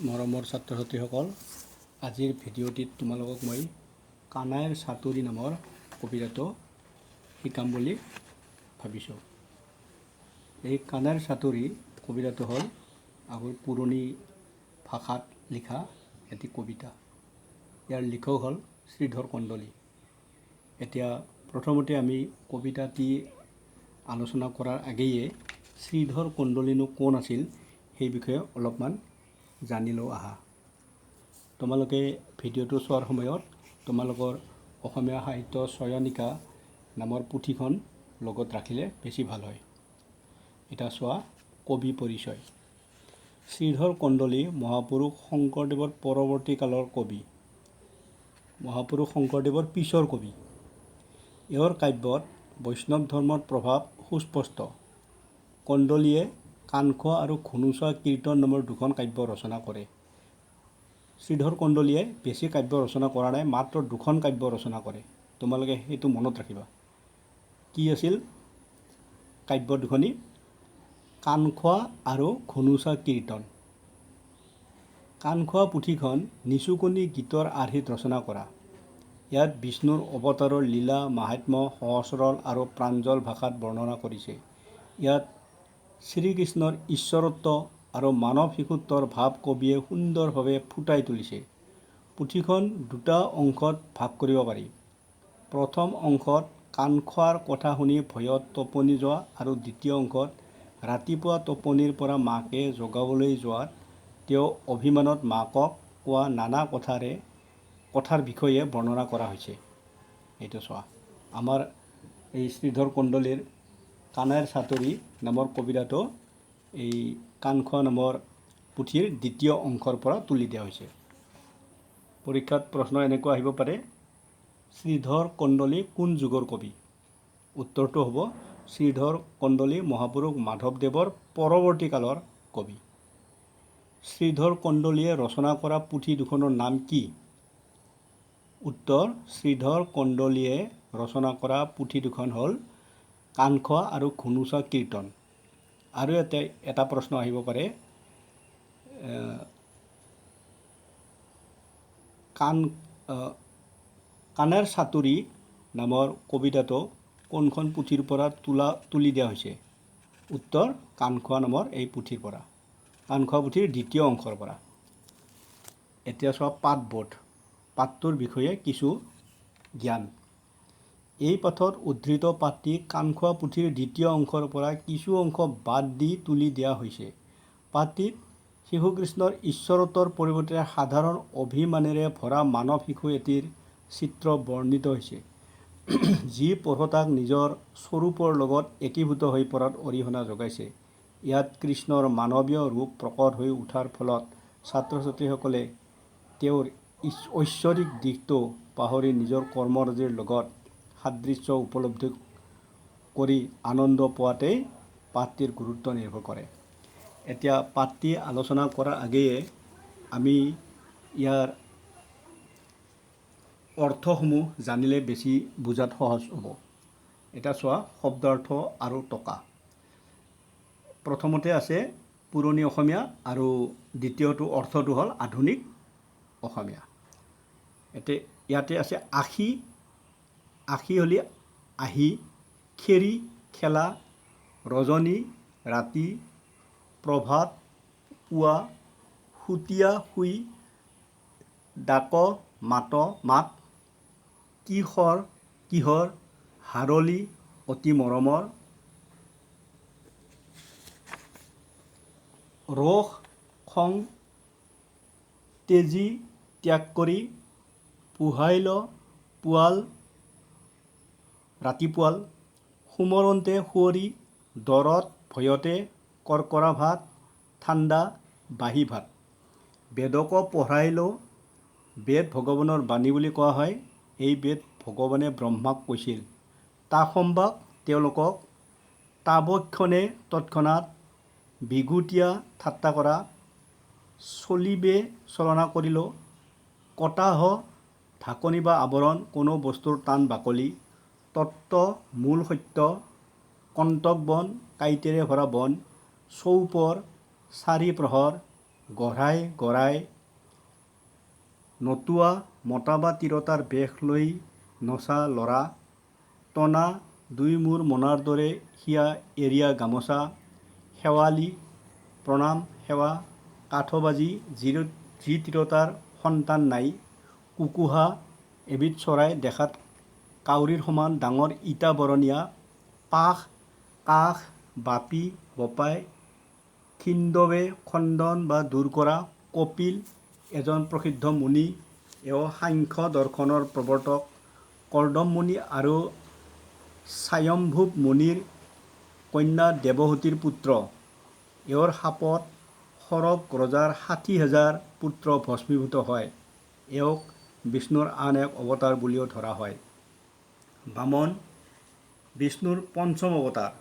মৰমৰ ছাত্ৰ ছাত্ৰীসকল, আজিৰ ভিডিঅ'টিত তোমালোকক মই কানাইৰ চাতুৰি নামৰ কবিতাটো শিকাম বুলি ভাবিছোঁ। এই কানাইৰ চাতুৰি কবিতাটো হ'ল আগৰ পুৰণি ভাষাত লিখা এটি কবিতা। ইয়াৰ লিখক হ'ল শ্ৰীধৰ কন্দলী। এতিয়া প্ৰথমতে আমি কবিতাটি আলোচনা কৰাৰ আগেয়ে শ্ৰীধৰ কন্দলীনো কোন আছিল সেই বিষয়ে অলপমান জানি লওঁ আহা। তোমালোকে ভিডিঅ'টো চোৱাৰ সময়ত তোমালোকৰ অসমীয়া সাহিত্য চয়নিকা নামৰ পুথিখন লগত ৰাখিলে বেছি ভাল হয়। এতিয়া চোৱা, কবি পৰিচয়। শ্ৰীধৰ কন্দলী মহাপুৰুষ শংকৰদেৱৰ পৰৱৰ্তী কালৰ কবি, মহাপুৰুষ শংকৰদেৱৰ পিছৰ কবি। এওঁৰ কাব্যত বৈষ্ণৱ ধৰ্মৰ প্ৰভাৱ সুস্পষ্ট। কন্দলীয়ে কাণখোৱা আৰু ঘুনুচা কীৰ্তন নামৰ দুখন কাব্য ৰচনা কৰে। শ্ৰীধৰ কন্দলীয়ে বেছি কাব্য ৰচনা কৰা নাই, মাত্ৰ দুখন কাব্য ৰচনা কৰে। তোমালোকে সেইটো মনত ৰাখিবা। কি আছিল কাব্য দুখনি? কাণখোৱা আৰু ঘুনুচা কীৰ্তন। কাণখোৱা পুথিখন নিচুকনি গীতৰ আৰ্হিত ৰচনা কৰা। ইয়াত বিষ্ণুৰ অৱতাৰৰ লীলা মাহাত্ম্য সহজ সৰল আৰু প্ৰাঞ্জল ভাষাত বৰ্ণনা কৰিছে। ইয়াত শ্ৰীকৃষ্ণৰ ঈশ্বৰত্ব আৰু মানৱ শিশুত্বৰ ভাৱ কবিয়ে সুন্দৰভাৱে ফুটাই তুলিছে। পুথিখন দুটা অংশত ভাগ কৰিব পাৰি। প্ৰথম অংশত কাণখোৱাৰ কথা শুনি ভয়ত টোপনি যোৱা আৰু দ্বিতীয় অংশত ৰাতিপুৱা টোপনিৰ পৰা মাকে জগাবলৈ যোৱাত তেওঁ অভিমানত মাকক কোৱা নানা কথাৰ বিষয়ে বৰ্ণনা কৰা হৈছে। এইটো চোৱা, আমাৰ এই শ্ৰীধৰ কন্দলীৰ কানাইৰ চাতুৰি নামৰ কবিতাটো এই কাণখোৱা নামৰ পুথিৰ দ্বিতীয় অংশৰ পৰা তুলি দিয়া হৈছে। পৰীক্ষাত প্ৰশ্ন এনেকুৱা আহিব পাৰে, শ্ৰীধৰ কন্দলী কোন যুগৰ কবি? উত্তৰটো হ'ব শ্ৰীধৰ কন্দলী মহাপুৰুষ মাধৱদেৱৰ পৰৱৰ্তী কালৰ কবি। শ্ৰীধৰ কন্দলীয়ে ৰচনা কৰা পুথি দুখনৰ নাম কি? উত্তৰ, শ্ৰীধৰ কন্দলীয়ে ৰচনা কৰা পুথি দুখন হ'ল কাণখোৱা আৰু ঘুনুচা কীৰ্তন। আৰু এটা প্ৰশ্ন আহিব পাৰে, কানাইৰ চাতুৰি নামৰ কবিতাটো কোনখন পুথিৰ পৰা তুলি দিয়া হৈছে? উত্তৰ, কাণখোৱা নামৰ এই পুথিৰ পৰা, কাণখোৱা পুথিৰ দ্বিতীয় অংশৰ পৰা। এতিয়া চোৱা, পাঠবোধ। পাঠটোৰ বিষয়ে কিছু জ্ঞান। এই পাঠত উদ্ধৃত পাঠটি কাণখোৱা পুথিৰ দ্বিতীয় অংশৰ পৰা কিছু অংশ বাদ দি তুলি দিয়া হৈছে। পাঠটিত শিশুকৃষ্ণৰ ঈশ্বৰত্বৰ পৰিৱৰ্তে সাধাৰণ অভিমানেৰে ভৰা মানৱ শিশু এটিৰ চিত্ৰ বৰ্ণিত হৈছে, যি পঢ়োতাক নিজৰ স্বৰূপৰ লগত একীভূত হৈ পৰাত অৰিহণা যোগাইছে। ইয়াত কৃষ্ণৰ মানৱীয় ৰূপ প্ৰকট হৈ উঠাৰ ফলত ছাত্ৰ ছাত্ৰীসকলে তেওঁৰ ঐশ্বৰিক দিশটো পাহৰি নিজৰ কৰ্মৰাজিৰ লগত সাদৃশ্য উপলব্ধি কৰি আনন্দ পোৱাতেই পাঠটিৰ গুৰুত্ব নিৰ্ভৰ কৰে। এতিয়া পাঠটি আলোচনা কৰাৰ আগেয়ে আমি ইয়াৰ অৰ্থসমূহ জানিলে বেছি বুজাত সহজ হ'ব। এতিয়া চোৱা, শব্দাৰ্থ আৰু টকা। প্ৰথমতে আছে পুৰণি অসমীয়া আৰু দ্বিতীয়টো অৰ্থটো হ'ল আধুনিক অসমীয়া। ইয়াতে আছে আশী। আশী হ'লে আহি, খেৰি খেলা, ৰজনী ৰাতি, প্ৰভাত পুৱা, সুতীয়া শুই, ডাক মাত, কিহৰ, হাৰলি অতি মৰমৰ, ৰোষ খং তেজী ত্যাগ কৰি, পুহাইল পুৱাল ৰাতিপুৱাল, সুমৰন্তে সুঁৱৰি, দৰত ভয়তে, কৰ্কৰা ভাত, ঠাণ্ডা বাঁহী ভাত। বেদক পঢ়াইল। বেদ ভগৱানৰ বাণী বুলি কোৱা হয়। এই বেদ ভগৱানে ব্ৰহ্মাক কৈছিল। তাসম্বাক তেওঁলোকক তাবক্ষণে তৎক্ষণাৎ, বিগুটীয়া ঠাট্টা কৰা, চলিবে চলনা কৰিল, কটাহ ঢাকনি বা আৱৰণ কোনো বস্তুৰ টান বাকলি, তত্ত্ব মূল সত্য, কণ্টক বন কাঁইটেৰে ভৰা বন, চৌপৰ চাৰি প্ৰহৰ, গঢ়াই গঢ়াই নতুৱা মতা বা তিৰোতাৰ বেশ লৈ নচা ল'ৰা, টনা দুই মূৰ মনাৰ দৰে সিয়া এৰিয়া গামোচা, শেৱালি প্ৰণাম সেৱা, কাঠবাজি যি তিৰোতাৰ সন্তান নাই, কুকুহা এবিধ চৰাই দেখাত কাউৰীৰ সমান ডাঙৰ ইটা বৰণীয়া, পাশ কাষ বাপি বপাই, খিন্দৱে খণ্ডন বা দূৰ কৰা, কপিল এজন প্ৰসিদ্ধ মুনি, এওঁ সাংখ্য দৰ্শনৰ প্ৰৱৰ্তক, কৰ্দম মুনি আৰু স্বয়ম্ভুৱ মুনিৰ কন্যা দেৱহূতিৰ পুত্ৰ, এওঁৰ সাপত সৰগ ৰজাৰ ৬০,০০০ পুত্ৰ ভস্মীভূত হয়। এওঁক বিষ্ণুৰ আন এক অৱতাৰ বুলিও ধৰা হয়। বামন বিষ্ণুৰ পঞ্চম অৱতাৰ।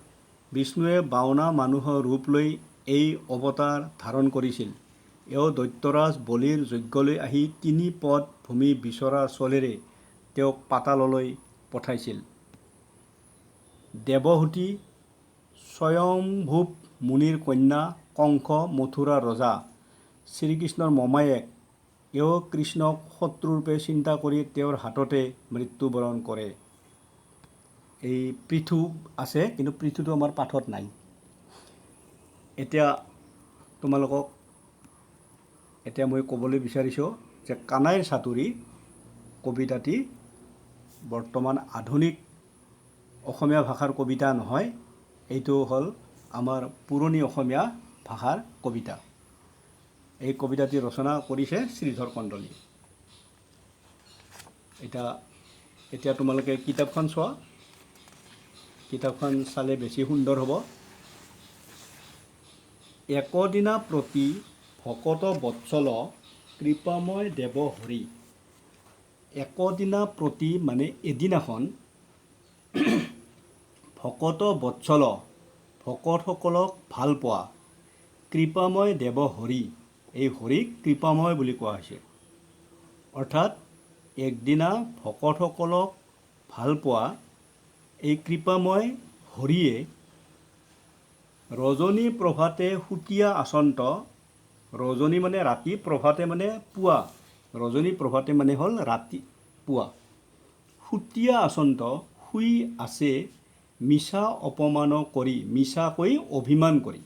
বিষ্ণুৱে ৫২ মানুহৰ ৰূপ লৈ এই অৱতাৰ ধাৰণ কৰিছিল। এওঁ দৈত্যৰাজ বলিৰ যজ্ঞলৈ আহি ৩ পদ ভূমি বিচৰাৰ চলেৰে তেওঁক পাতাললৈ পঠাইছিল। দেৱহূতি স্বয়ম্ভুৱ মুনিৰ কন্যা, কংস মথুৰাৰ ৰজা, শ্ৰীকৃষ্ণৰ মমায়েক। এওঁ কৃষ্ণক শত্ৰুৰূপে চিন্তা কৰি তেওঁৰ হাততে মৃত্যুবৰণ কৰে। এই পৃথু আছে, কিন্তু পৃথুটো আমাৰ পাঠত নাই। এতিয়া মই ক'বলৈ বিচাৰিছোঁ যে কানাইৰ চাতুৰি কবিতাটি বৰ্তমান আধুনিক অসমীয়া ভাষাৰ কবিতা নহয়, এইটো হ'ল আমাৰ পুৰণি অসমীয়া ভাষাৰ কবিতা। এই কবিতাটি ৰচনা কৰিছে শ্ৰীধৰ কন্দলী। এতিয়া তোমালোকে কিতাপখন চোৱা, কিতাপখন চালে বেছি সুন্দৰ হ'ব। একদিনা প্ৰতি ভকত বৎসল কৃপাময় দেৱ হৰি। একদিনা প্ৰতি মানে এদিনাখন, ভকত বৎসল ভকতসকলক ভাল পোৱা, কৃপাময় দেৱ হৰি, এই হৰিক কৃপাময় বুলি কোৱা হৈছে। অৰ্থাৎ একদিনা ভকতসকলক ভাল পোৱা এই কৃপাময় হৰিয়ে ৰজনী প্ৰভাতে সুতীয়া আচন্ত, ৰজনী মানে ৰাতি, প্ৰভাতে মানে পুৱা, ৰজনী প্ৰভাতে মানে হ'ল ৰাতিপুৱা, সুতীয়া আচন্ত শুই আছে মিছা অপমান কৰি, মিছাকৈ অভিমান কৰি।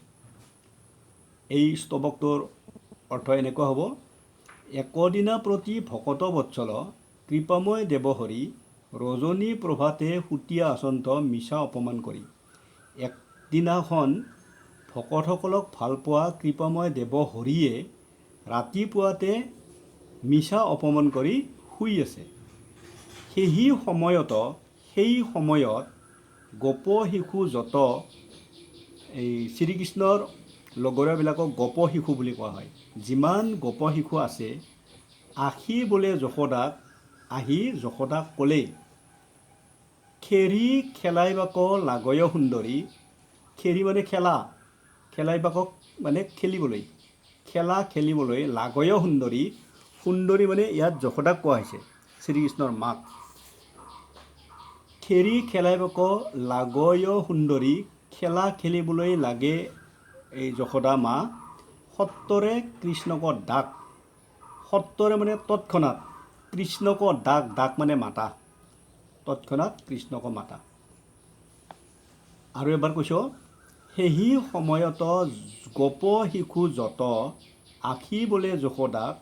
এই স্তৱকটোৰ অৰ্থ এনেকুৱা হ'ব: একদিনা প্ৰতি ভকত বৎসল কৃপাময় দেৱ হৰি, ৰজনী প্ৰভাতে সুতীয়া আচন্ত মিছা অপমান কৰি। একদিনাখন ভকতসকলক ভাল পোৱা কৃপাময় দেৱ হৰিয়ে ৰাতিপুৱাতে মিছা অপমান কৰি শুই আছে। সেই সময়ত গোপ শিশু যত, এই শ্ৰীকৃষ্ণৰ লগৰীয়াবিলাকক গোপ শিশু বুলি কোৱা হয়। যিমান গোপ শিশু আছে, আহি বোলে যশোদাক, আহি যশোদাক ক'লে, খেৰি খেলাইবাক লাগয় সুন্দৰী। খেৰি মানে খেলা, খেলাইবাকক মানে খেলিবলৈ, খেলা খেলিবলৈ, লাগয় সুন্দৰী, সুন্দৰী মানে ইয়াত যশোদাক কোৱা হৈছে, শ্ৰীকৃষ্ণৰ মাক। খেৰি খেলাইবাক লাগয় সুন্দৰী, খেলা খেলিবলৈ লাগে এই যশোদা মা। সত্তৰে কৃষ্ণক ডাক, সত্তৰে মানে তৎক্ষণাত, কৃষ্ণক ডাক, ডাক মানে মাতা, তৎক্ষণাত কৃষ্ণক মাতা। আৰু এবাৰ কৈছোঁ, সেই সময়ত গোপ শিশু যত, আখি বোলে যশোদাক,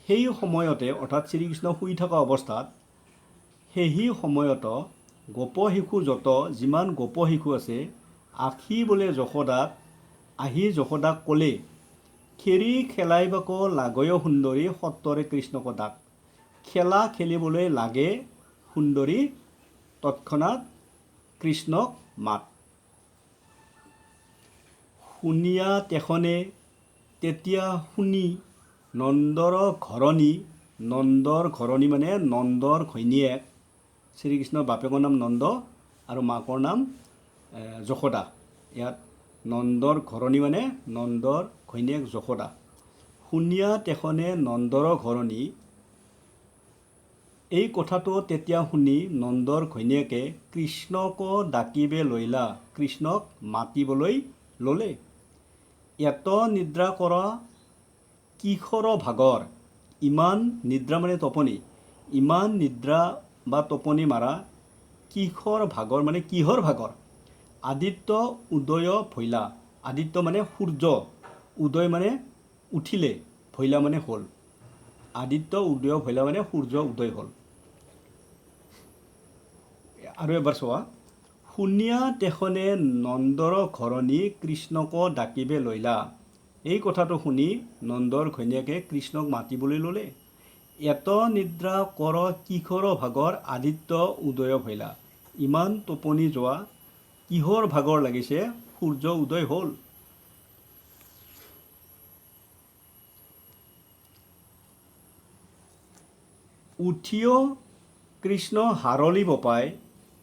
সেই সময়তে, অৰ্থাৎ শ্ৰীকৃষ্ণ শুই থকা অৱস্থাত, সেই সময়ত গোপ শিশু যত, যিমান গোপ শিশু আছে, আখি বোলে যশোদাক, আহি যশোদাক ক'লে, খেৰি খেলাইবাক লাগয় সুন্দৰী, সত্তৰে কৃষ্ণক ডাক। খেলা খেলিবলৈ লাগে সুন্দৰী, তৎক্ষণাত কৃষ্ণক মাত। শুনিয়া তেখনে তেতিয়া শুনি, নন্দৰ ঘৰণী, নন্দৰ ঘৰণী মানে নন্দৰ ঘৈণীয়েক, শ্ৰীকৃষ্ণৰ বাপেকৰ নাম নন্দ আৰু মাকৰ নাম যশোদা। ইয়াত নন্দৰ ঘৰণী মানে নন্দৰ ঘৈণীয়েক যশোদা। শুনিয়া তেখনে নন্দৰ ঘৰণী, এই কথাটো তেতিয়া শুনি নন্দৰ ঘৈণীয়েকে কৃষ্ণক ডাকিবে লৈলা, কৃষ্ণক মাতিবলৈ ল'লে। এত নিদ্ৰা কৰা কিশোৰ ভাগৰ, ইমান নিদ্ৰা মানে টোপনি, ইমান নিদ্ৰা বা টোপনি মাৰা কিশোৰ ভাগৰ মানে কিহৰ ভাগৰ, আদিত্য উদয় ভৈলা, আদিত্য মানে সূৰ্য, উদয় মানে উঠিলে, ভৈলা মানে হ'ল, আদিত্য উদয় ভৈলা মানে সূৰ্য উদয় হ'ল। আৰু এবাৰ চোৱা, শুনিয়া তেখনে নন্দৰ ঘৰণী কৃষ্ণক ডাকিবে লৈলা। এই কথাটো শুনি নন্দৰ ঘৈণীয়েকে কৃষ্ণক মাতিবলৈ ল'লে। এত নিদ্ৰা কৰ কিশোৰ ভাগৰ আদিত্য উদয় ভৈলা, ইমান টোপনি যোৱা কিহৰ ভাগৰ লাগিছে, সূৰ্য উদয় হ'ল। উঠিও কৃষ্ণ হাৰলি বপাই,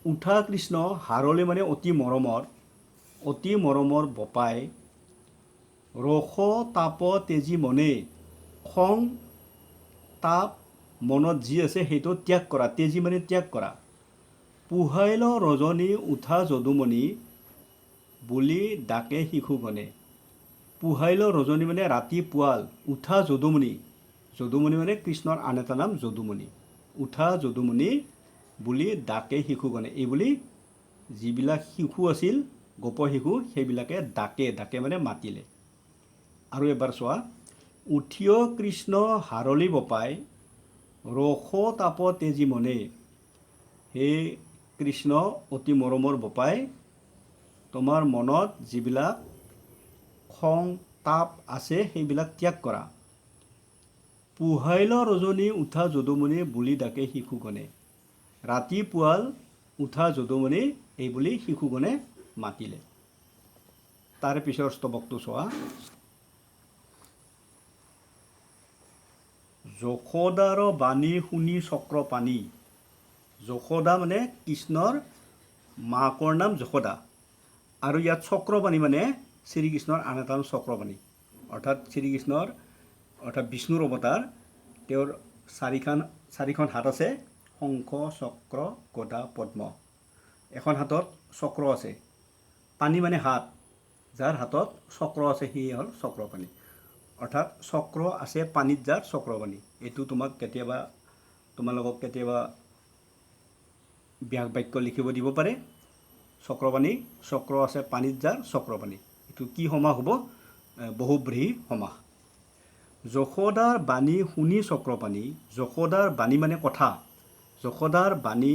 উঠা কৃষ্ণ হাৰলি মানে অতি মৰমৰ বপাই, ৰস তাপ তেজি মনে, খং তাপ মনত যি আছে সেইটো ত্যাগ কৰা, তেজি মানে ত্যাগ কৰা। পুহাইল ৰজনী উঠা যদুমণি বুলি ডাকে শিশুগণে, পুহাইল ৰজনী মানে ৰাতি পুৱাল, উঠা যদুমণি, যদুমণি মানে কৃষ্ণৰ আন এটা নাম যদুমণি, উঠা যদুমণি বুলি ডাকে শিশুগণে, এইবুলি যিবিলাক শিশু আছিল গোপ শিশু সেইবিলাকে ডাকে মানে মাতিলে। আৰু এবাৰ চোৱা, উঠিও কৃষ্ণ হাৰলি বপাই, ৰস তাপ তেজি মনে, হে কৃষ্ণ অতি মৰমৰ বপাই, তোমাৰ মনত যিবিলাক খং তাপ আছে সেইবিলাক ত্যাগ কৰা। পুহাইল ৰজনী উঠা যদুমণি বুলি ডাকে শিশুগণে, ৰাতিপুৱাল উঠা যদুমণি এইবুলি শিশুগণে মাতিলে। তাৰ পিছৰ স্তৱকটো চোৱা, যশোদাৰ বাণী শুনি চক্ৰপাণি, যশোদা মানে কৃষ্ণৰ মাকৰ নাম যশোদা, আৰু ইয়াত চক্ৰপাণি মানে শ্ৰীকৃষ্ণৰ আন এটা নাম চক্ৰপাণি, অৰ্থাৎ শ্ৰীকৃষ্ণৰ অৰ্থাৎ বিষ্ণুৰ অৱতাৰ, তেওঁৰ চাৰিখন হাত আছে, শংখ চক্ৰ গদা পদ্ম, এখন হাতত চক্ৰ আছে, পাণি মানে হাত, যাৰ হাতত চক্ৰ আছে সেয়ে হ'ল চক্ৰপাণি, অৰ্থাৎ চক্ৰ আছে পানীত যাৰ চক্ৰপাণি। এইটো তোমালোকক কেতিয়াবা ব্যাস বাক্য লিখিব দিব পাৰে, চক্ৰপাণি, চক্ৰ আছে পানীত যাৰ চক্ৰপাণি, এইটো কি সমাস হ'ব, বহুব্ৰীহি সমাস। যশোদাৰ বাণী শুনি চক্ৰপাণি, যশোদাৰ বাণী মানে কথা, যশোদাৰ বাণী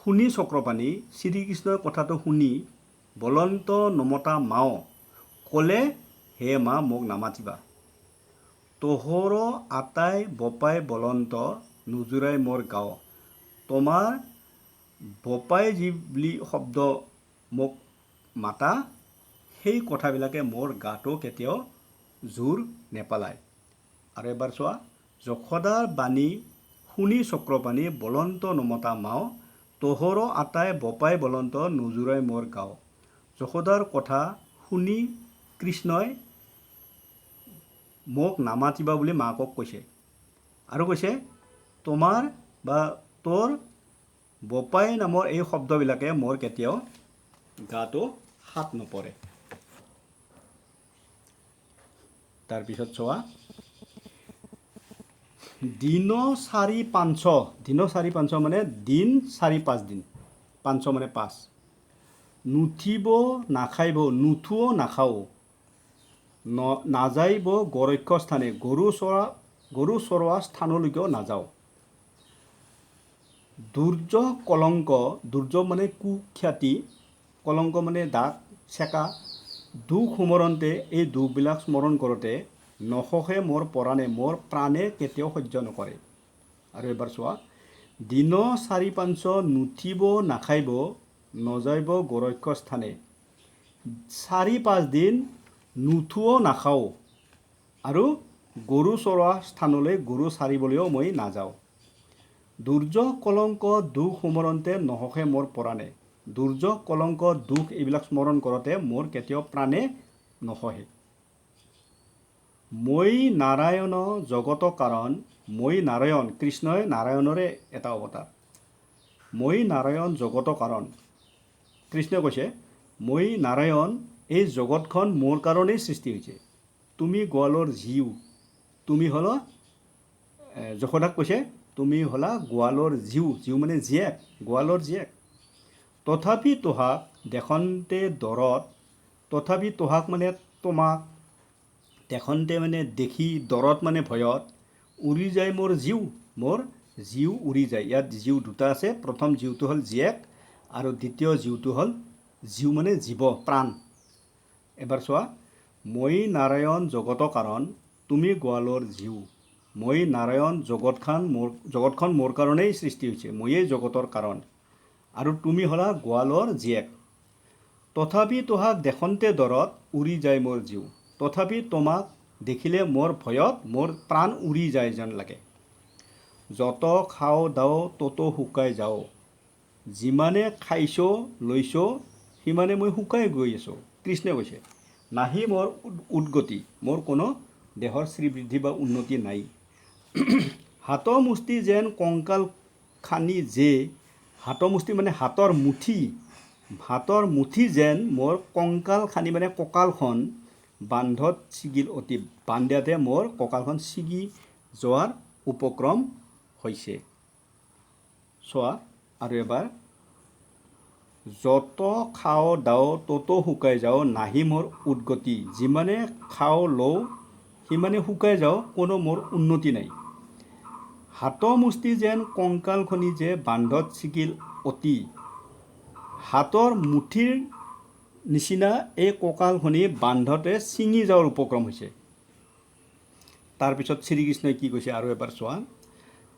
শুনি চক্ৰপাণি, শ্ৰীকৃষ্ণৰ কথাটো শুনি বলন্ত নমতা মাও, ক'লে হে মা মোক নামাতিবা। তোহৰ আটাই বপাই বলন্ত নোজোৰাই মোৰ গাঁও, তোমাৰ বপাই যি বুলি শব্দ মোক মাতা সেই কথাবিলাকে মোৰ গাটো কেতিয়াও জোৰ নেপেলায়। আৰু এবাৰ চোৱা, যশোদাৰ বাণী শুনি চক্ৰপাণি বলন্ত নমতা মাও, তোহৰ আটাই বপাই বলন্ত নোজোৰাই মোৰ গাঁও। যশোদাৰ কথা শুনি কৃষ্ণই মোক নামাতিবা বুলি মাকক কৈছে, আৰু কৈছে তোমাৰ বা তোৰ বপাই নামৰ এই শব্দবিলাকে মোৰ কেতিয়াও গাটো হাত নপৰে। তাৰপিছত চোৱা, দিন চাৰি পাঁচ মানে দিন 4-5 দিন, পাঁচ মানে 5, নুঠিব নাখাইব, নুঠুও নাখাও, নাযাইব গৰক্ষ স্থানে, গৰু চৰোৱা স্থানলৈকেও নাযাওঁ। দুৰ্য কলংক, দুৰ্য মানে কুখ্যাতি, কলংক মানে দাগ চেকা, দুখ সোমৰন্তে এই দুখবিলাক স্মৰণ কৰোঁতে, নসহে মোৰ পৰাণে, মোৰ প্ৰাণে কেতিয়াও সহ্য নকৰে। আৰু এবাৰ চোৱা, দিন 4-5 নুঠিব নাখাইব, নযাইব গৰক্ষ স্থানে, 4-5 দিন নুঠুও নাখাওঁ, আৰু গৰু চৰোৱা স্থানলৈ গৰু চাৰিবলৈও মই নাযাওঁ। দুৰ্য কলংক দুখ সোমৰন্তে নসহে মোৰ পৰাণে, দুৰ্য কলংক দুখ এইবিলাক স্মৰণ কৰোঁতে মোৰ কেতিয়াও প্ৰাণে নসহে। মই নাৰায়ণ জগত কাৰণ, মই নাৰায়ণ, কৃষ্ণই নাৰায়ণৰে এটা অৱতাৰ, মই নাৰায়ণ জগত কাৰণ, কৃষ্ণই কৈছে মই নাৰায়ণ, এই জগতখন মোৰ কাৰণেই সৃষ্টি হৈছে, তুমি গোৱালৰ জীৱ, তুমি হল যশোদাক কৈছে তুমি হলা গোৱালৰ জীউ মানে জীয়েক, গোৱালৰ জীয়েক। তথাপি তোহাক দেখন্তে দৰত, তথাপি তোহাক মানে তোমাক দেখন্তে মানে দেখি, দৰত মানে ভয়ত, উৰি যায় মোৰ জীউ উৰি যায়। ইয়াত জীউ দুটা আছে, প্ৰথম জীউটো হ'ল জীয়েক আৰু দ্বিতীয় জীউটো হ'ল জীউ মানে জীৱ, প্ৰাণ। এবাৰ চোৱা, মই নাৰায়ণ জগত কাৰণ, তুমি গোৱালৰ জীউ। মই নাৰায়ণ জগতখন মোৰ কাৰণেই সৃষ্টি হৈছে, ময়েই জগতৰ কাৰণ, আৰু তুমি হলা গোৱালৰ জীয়েক। তথাপি তোহাক দেখন্তে দৰত, উৰি যায় মোৰ জীউ। তথাপি তোমাক দেখিলে মোৰ ভয়ত মোৰ প্ৰাণ উৰি যায় যেন লাগে। যত খাওঁ দাওঁ তত শুকাই যাওঁ, যিমানে খাইছোঁ লৈছোঁ সিমানে মই শুকাই গৈ আছোঁ। কৃষ্ণই কৈছে, নাহি মোৰ উদ্গতি, মোৰ কোনো দেহৰ শ্ৰীবৃদ্ধি বা উন্নতি নাই। হাতৰ মুষ্টি যেন কংকাল খানি যে, হাতৰ মুষ্টি মানে হাতৰ মুঠি যেন মোৰ কংকাল খানি মানে কঁকালখন বান্ধত ছিগিল অতি, বান্ধাতে মোৰ কঁকালখন ছিগি যোৱাৰ উপক্ৰম হৈছে। চোৱা আৰু এবাৰ, যত খাওঁ দাওঁ তত শুকাই যাওঁ, নাহি মোৰ উদ্গতি, যিমানে খাওঁ লওঁ সিমানে শুকাই যাওঁ, কোনো মোৰ উন্নতি নাই। হাতৰ মুষ্টি যেন কংকাল খনি যে বান্ধত ছিগিল অতি, হাতৰ মুঠিৰ নিচিনা এই কঁকালখনি বান্ধতে ছিঙি যোৱাৰ উপক্ৰম হৈছে। তাৰপিছত শ্ৰীকৃষ্ণই কি কৈছে আৰু এবাৰ চোৱা,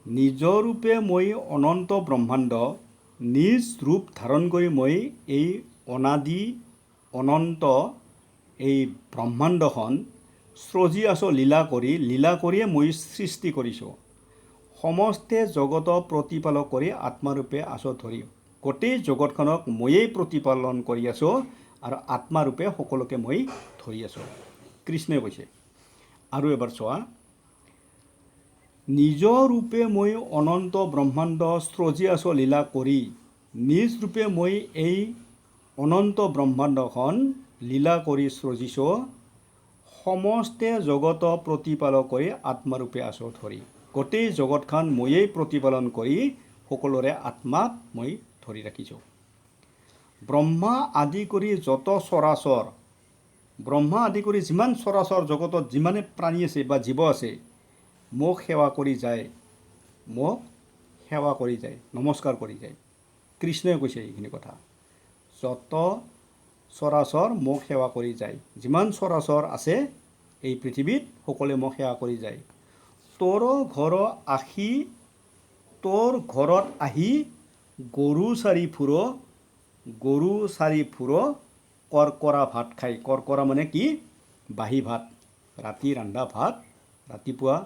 নিজ ৰূপে মই অনন্ত ব্ৰহ্মাণ্ড, নিজ ৰূপ ধাৰণ কৰি মই এই অনাদি অনন্ত এই ব্ৰহ্মাণ্ডখন সৃজি আছোঁ লীলা কৰিয়ে মই সৃষ্টি কৰিছোঁ। সমস্তে জগত প্ৰতিপালক কৰি আত্মাৰূপে আছোঁ ধৰি, গোটেই জগতখনক ময়েই প্ৰতিপালন কৰি আছোঁ আৰু আত্মাৰূপে সকলোকে মই ধৰি আছোঁ। কৃষ্ণই কৈছে আৰু এবাৰ চোৱা, নিজ ৰূপে মই অনন্ত ব্ৰহ্মাণ্ড সৃজি আছোঁ লীলা কৰি, নিজ ৰূপে মই এই অনন্ত ব্ৰহ্মাণ্ডখন লীলা কৰি সৃজিছোঁ। সমস্তে জগত প্ৰতিপালক কৰি আত্মাৰূপে আছোঁ ধৰি, গোটেই জগতখন ময়েই প্ৰতিপালন কৰি সকলোৰে আত্মাক মই ধৰি ৰাখিছোঁ। ব্ৰহ্মা আদি কৰি যত চৰাচৰ, ব্ৰহ্মা আদি কৰি যিমান চৰাচৰ জগতত যিমানে প্ৰাণী আছে বা জীৱ আছে, মোক সেৱা কৰি যায়, নমস্কাৰ কৰি যায়। কৃষ্ণই কৈছে এইখিনি কথা, যত চৰাচৰ মোক সেৱা কৰি যায়, যিমান চৰাচৰ আছে এই পৃথিৱীত সকলোৱে মোক সেৱা কৰি যায়। তোৰ ঘৰত আহি গৰু চাৰি ফুৰ, কৰকৰা ভাত খাই। কৰকৰা মানে কি? বাঁহী ভাত, ৰাতি ৰন্ধা ভাত, ৰাতিপুৱা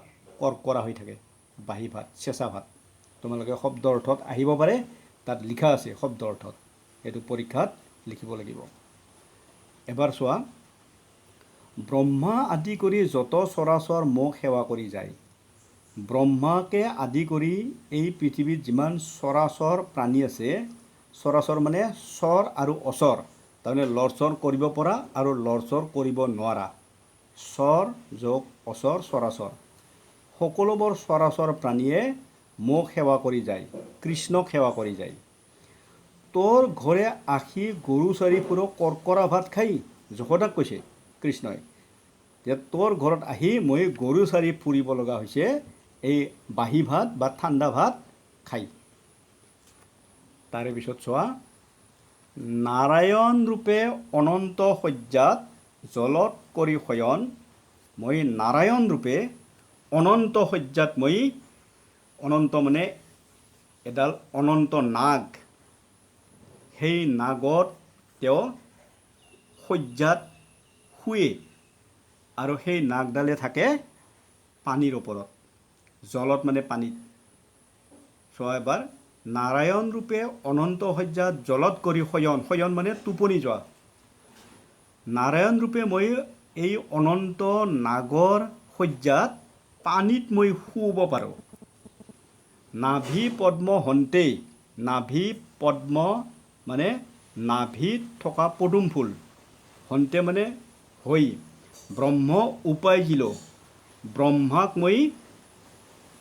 কৰকৰা হৈ থাকে, বাঁহী ভাত, চেঁচা ভাত। তোমালোকে শব্দ অৰ্থত আহিব পাৰে, তাত লিখা আছে শব্দ অৰ্থত, এইটো পৰীক্ষাত লিখিব লাগিব। এবাৰ চোৱা, ব্ৰহ্মা আদি কৰি যত চৰাচৰ মোক সেৱা কৰি যায়। ব্ৰহ্মাকে আদি কৰি এই পৃথিৱীত যিমান চৰাচৰ প্ৰাণী আছে, চৰাচৰ মানে চৰ আৰু অচৰ, তাৰমানে লৰচৰ কৰিব পৰা আৰু লৰচৰ কৰিব নোৱাৰা, চৰ যোগ অচৰ চৰাচৰ, সকলোবোৰ চৰাচৰ প্ৰাণীয়ে মোক সেৱা কৰি যায়, কৃষ্ণক সেৱা কৰি যায়। তোৰ ঘৰে আহি গৰু চাৰি ফুৰ, কৰকৰা ভাত খাই। যশোদাক কৈছে কৃষ্ণই যে তোৰ ঘৰত আহি মই গৰু চাৰি ফুৰিব লগা হৈছে এই বাঁহী ভাত বা ঠাণ্ডা ভাত খাই। তাৰে পিছত চোৱা, নাৰায়ণ ৰূপে অনন্ত শয্যাত জলত কৰি শয়ন, মই নাৰায়ণ ৰূপে অনন্ত শয্যাত, মই অনন্ত মানে এডাল অনন্ত নাগ, সেই নাগত তেওঁ শয্যাত শুৱে আৰু সেই নাগডালে থাকে পানীৰ ওপৰত, জলত মানে পানীত। চোৱা এবাৰ, নাৰায়ণ ৰূপে অনন্ত শয্যাত জলত কৰি শয়ন মানে টোপনি যোৱা। নাৰায়ণ ৰূপে মই এই অনন্ত নাগৰ শয্যাত পানীত মই শুব পাৰোঁ। নাভি পদ্ম হন্তেই, নাভি পদ্ম মানে নাভিত থকা পদুম ফুল, হন্তে মানে হৈ, ব্ৰহ্ম উপায়িলো, ব্ৰহ্মাক মই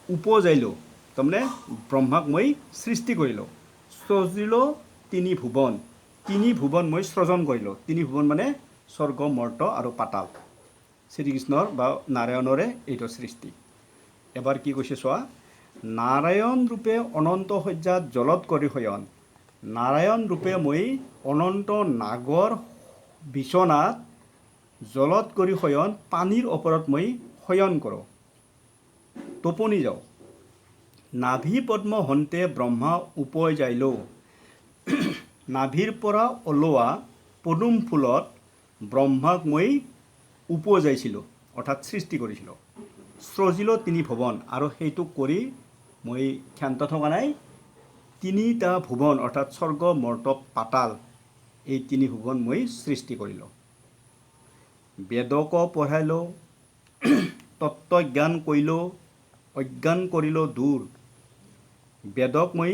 উপজাইলোঁ, তাৰমানে ব্ৰহ্মাক মই সৃষ্টি কৰিলোঁ। সৃজিলোঁ তিনি ভুৱন, তিনি ভুৱন মই সৃজন কৰিলোঁ। তিনি ভুৱন মানে স্বৰ্গ, মৰ্ত আৰু পাতাল। শ্ৰীকৃষ্ণৰ বা নাৰায়ণৰে এইটো সৃষ্টি। এবাৰ কি কৈছে চোৱা, নাৰায়ণ ৰূপে অনন্ত শয্যাত জলত কৰি শয়ন। নাৰায়ণ ৰূপে মই অনন্ত নাগৰ বিচনাত জলত কৰি শয়ন, পানীৰ ওপৰত মই শয়ন কৰোঁ, টোপনি যাওঁ। নাভি পদ্ম হন্তে ব্ৰহ্মা উপজাইলোঁ। নাভিৰ পৰা ওলোৱা পদুম ফুলত ব্ৰহ্মাক মই উপজাইছিলোঁ, অৰ্থাৎ সৃষ্টি কৰিছিলোঁ। সৃজিলোঁ তিনি ভুৱন, আৰু সেইটো কৰি মই ক্ষান্ত থকা নাই। তিনিটা ভুৱন অৰ্থাৎ স্বৰ্গ, মৰ্ত, পাতাল, এই তিনি ভুৱন মই সৃষ্টি কৰিলোঁ। বেদক পঢ়াইলোঁ, তত্ত্বজ্ঞান কৰিলোঁ, অজ্ঞান কৰিলোঁ দূৰ। বেদক মই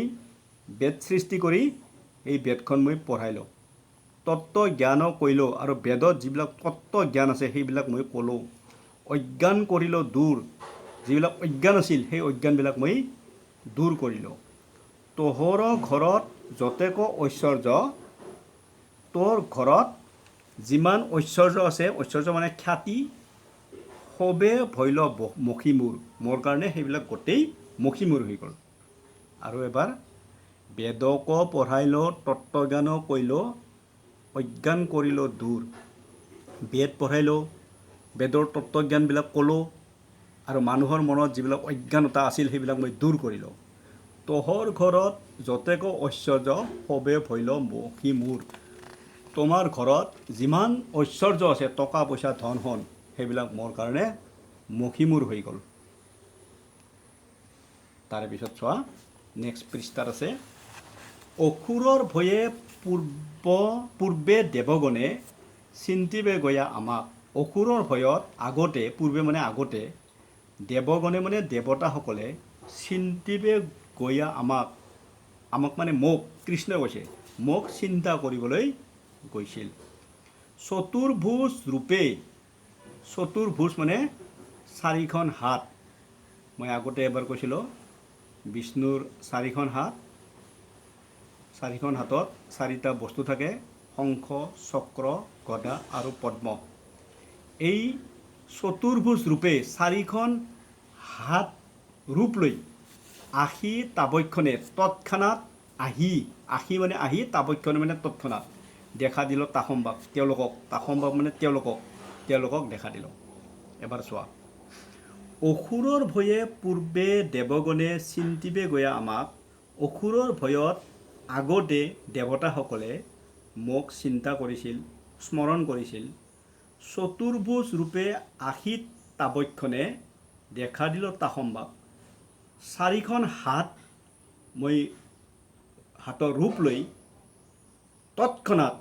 বেদ সৃষ্টি কৰি এই বেদখন মই পঢ়াইলোঁ। তত্ত্বজ্ঞানো কৰিলোঁ, আৰু বেদত যিবিলাক তত্ত্বজ্ঞান আছে সেইবিলাক মই ক'লোঁ। অজ্ঞান কৰিলোঁ দূৰ, যিবিলাক অজ্ঞান আছিল সেই অজ্ঞানবিলাক মই দূৰ কৰিলোঁ। তোহৰ ঘৰত যতেক ঐশ্বৰ্য, তোৰ ঘৰত যিমান ঐশ্বৰ্য আছে, ঐশ্বৰ্য মানে খ্যাতি, সবে ভৈল মখি মোৰ, মোৰ কাৰণে সেইবিলাক গোটেই মখি মোৰ হৈ গ'ল। আৰু এবাৰ, বেদক পঢ়াইলোঁ, তত্ত্বজ্ঞানো কৰিলোঁ, অজ্ঞান কৰিলোঁ দূৰ। বেদ পঢ়াইলোঁ, বেদৰ তত্ত্বজ্ঞানবিলাক ক'লোঁ, আৰু মানুহৰ মনত যিবিলাক অজ্ঞানতা আছিল সেইবিলাক মই দূৰ কৰিলোঁ। তোহৰ ঘৰত যতেক ঐশ্বৰ্য, সবে ভৈল মখি মোৰ। তোমাৰ ঘৰত যিমান ঐশ্বৰ্য আছে, টকা পইচা ধন সোণ, সেইবিলাক মোৰ কাৰণে মখি মোৰ হৈ গ'ল। তাৰে পিছত চোৱা, নেক্সট পৃষ্ঠাত আছে, অসুৰৰ ভয়ে পূৰ্বে দেৱগণে চিন্তিবে গয়া আমাক। অসুৰৰ ভয়ত আগতে, পূৰ্বে মানে আগতে, দেৱগণে মানে দেৱতাসকলে চিন্তিবে গয়া আমাক, আমাক মানে মোক, কৃষ্ণই কৈছে, মোক চিন্তা কৰিবলৈ গৈছিল। চতুৰ্ভুজ ৰূপে, চতুৰ্ভুজ মানে চাৰিখন হাত। মই আগতে এবাৰ কৈছিলোঁ, বিষ্ণুৰ চাৰিখন হাত, চাৰিখন হাতত চাৰিটা বস্তু থাকে, শংখ, চক্ৰ, গদা আৰু পদ্ম। এই চতুৰ্ভুজ ৰূপে চাৰিখন হাত ৰূপ লৈ আহি তাবক্ষণে তৎক্ষণাত আহি, আহি মানে আহি, তাবক্ষণে মানে তৎক্ষণাত দেখা দিল তাসম্বাক, তেওঁলোকক, তাসম্বাক মানে তেওঁলোকক দেখা দিল। এবাৰ চোৱা, অসুৰৰ ভয়ে পূৰ্বে দেৱগণে চিন্তিবে গয়া আমাক। অসুৰৰ ভয়ত আগতে দেৱতাসকলে মোক চিন্তা কৰিছিল, স্মৰণ কৰিছিল। চতুৰ্ভুজ ৰূপে আশীত তাবক্ষণে দেখা দিল তাসম্বাক। চাৰিখন হাত মই হাতৰ ৰূপ লৈ তৎক্ষণাত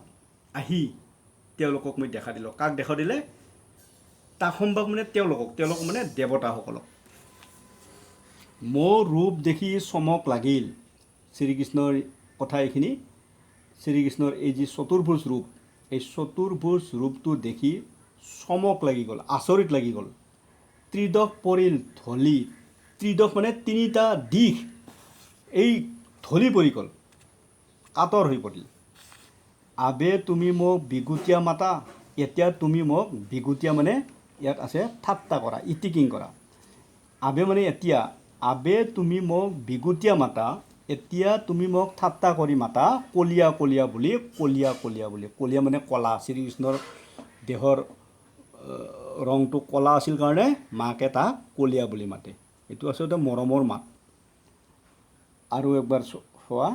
আহি তেওঁলোকক মই দেখা দিলোঁ। কাক দেখা দিলে? তাসম্বাক মানে তেওঁলোকক, তেওঁলোক মানে দেৱতাসকলক। মোৰ ৰূপ দেখি চমক লাগিল। শ্ৰীকৃষ্ণৰ কথা এইখিনি। শ্ৰীকৃষ্ণৰ এই যি চতুৰ্ভুজ ৰূপ, এই চতুৰ্ভুজ ৰূপটো দেখি চমক লাগি গ'ল, আচৰিত লাগি গ'ল। ত্ৰিদশ পৰিল ঢলি, ত্ৰিদশ মানে তিনিটা দিশ, এই ঢলি পৰি গ'ল, কাতৰ হৈ পৰিল। আবে তুমি মোক বিগুতীয়া মাতা, এতিয়া তুমি মোক, বিগুতীয়া মানে ইয়াত আছে ঠাট্টা কৰা, ইটিকিং কৰা। আবে মানে এতিয়া, আবে তুমি মোক বিগুতীয়া মাতা, এতিয়া তুমি মোক ঠাট্টা কৰি মাতা, কলীয়া কলীয়া বুলি, কলীয়া কলীয়া বুলি। কলীয়া মানে কলা, শ্ৰীকৃষ্ণৰ দেহৰ ৰংটো কলা আছিল কাৰণে মাকে তাক কলীয়া বুলি মাতে। এইটো আচলতে মৰমৰ মাত। আৰু একবাৰ চোৱা,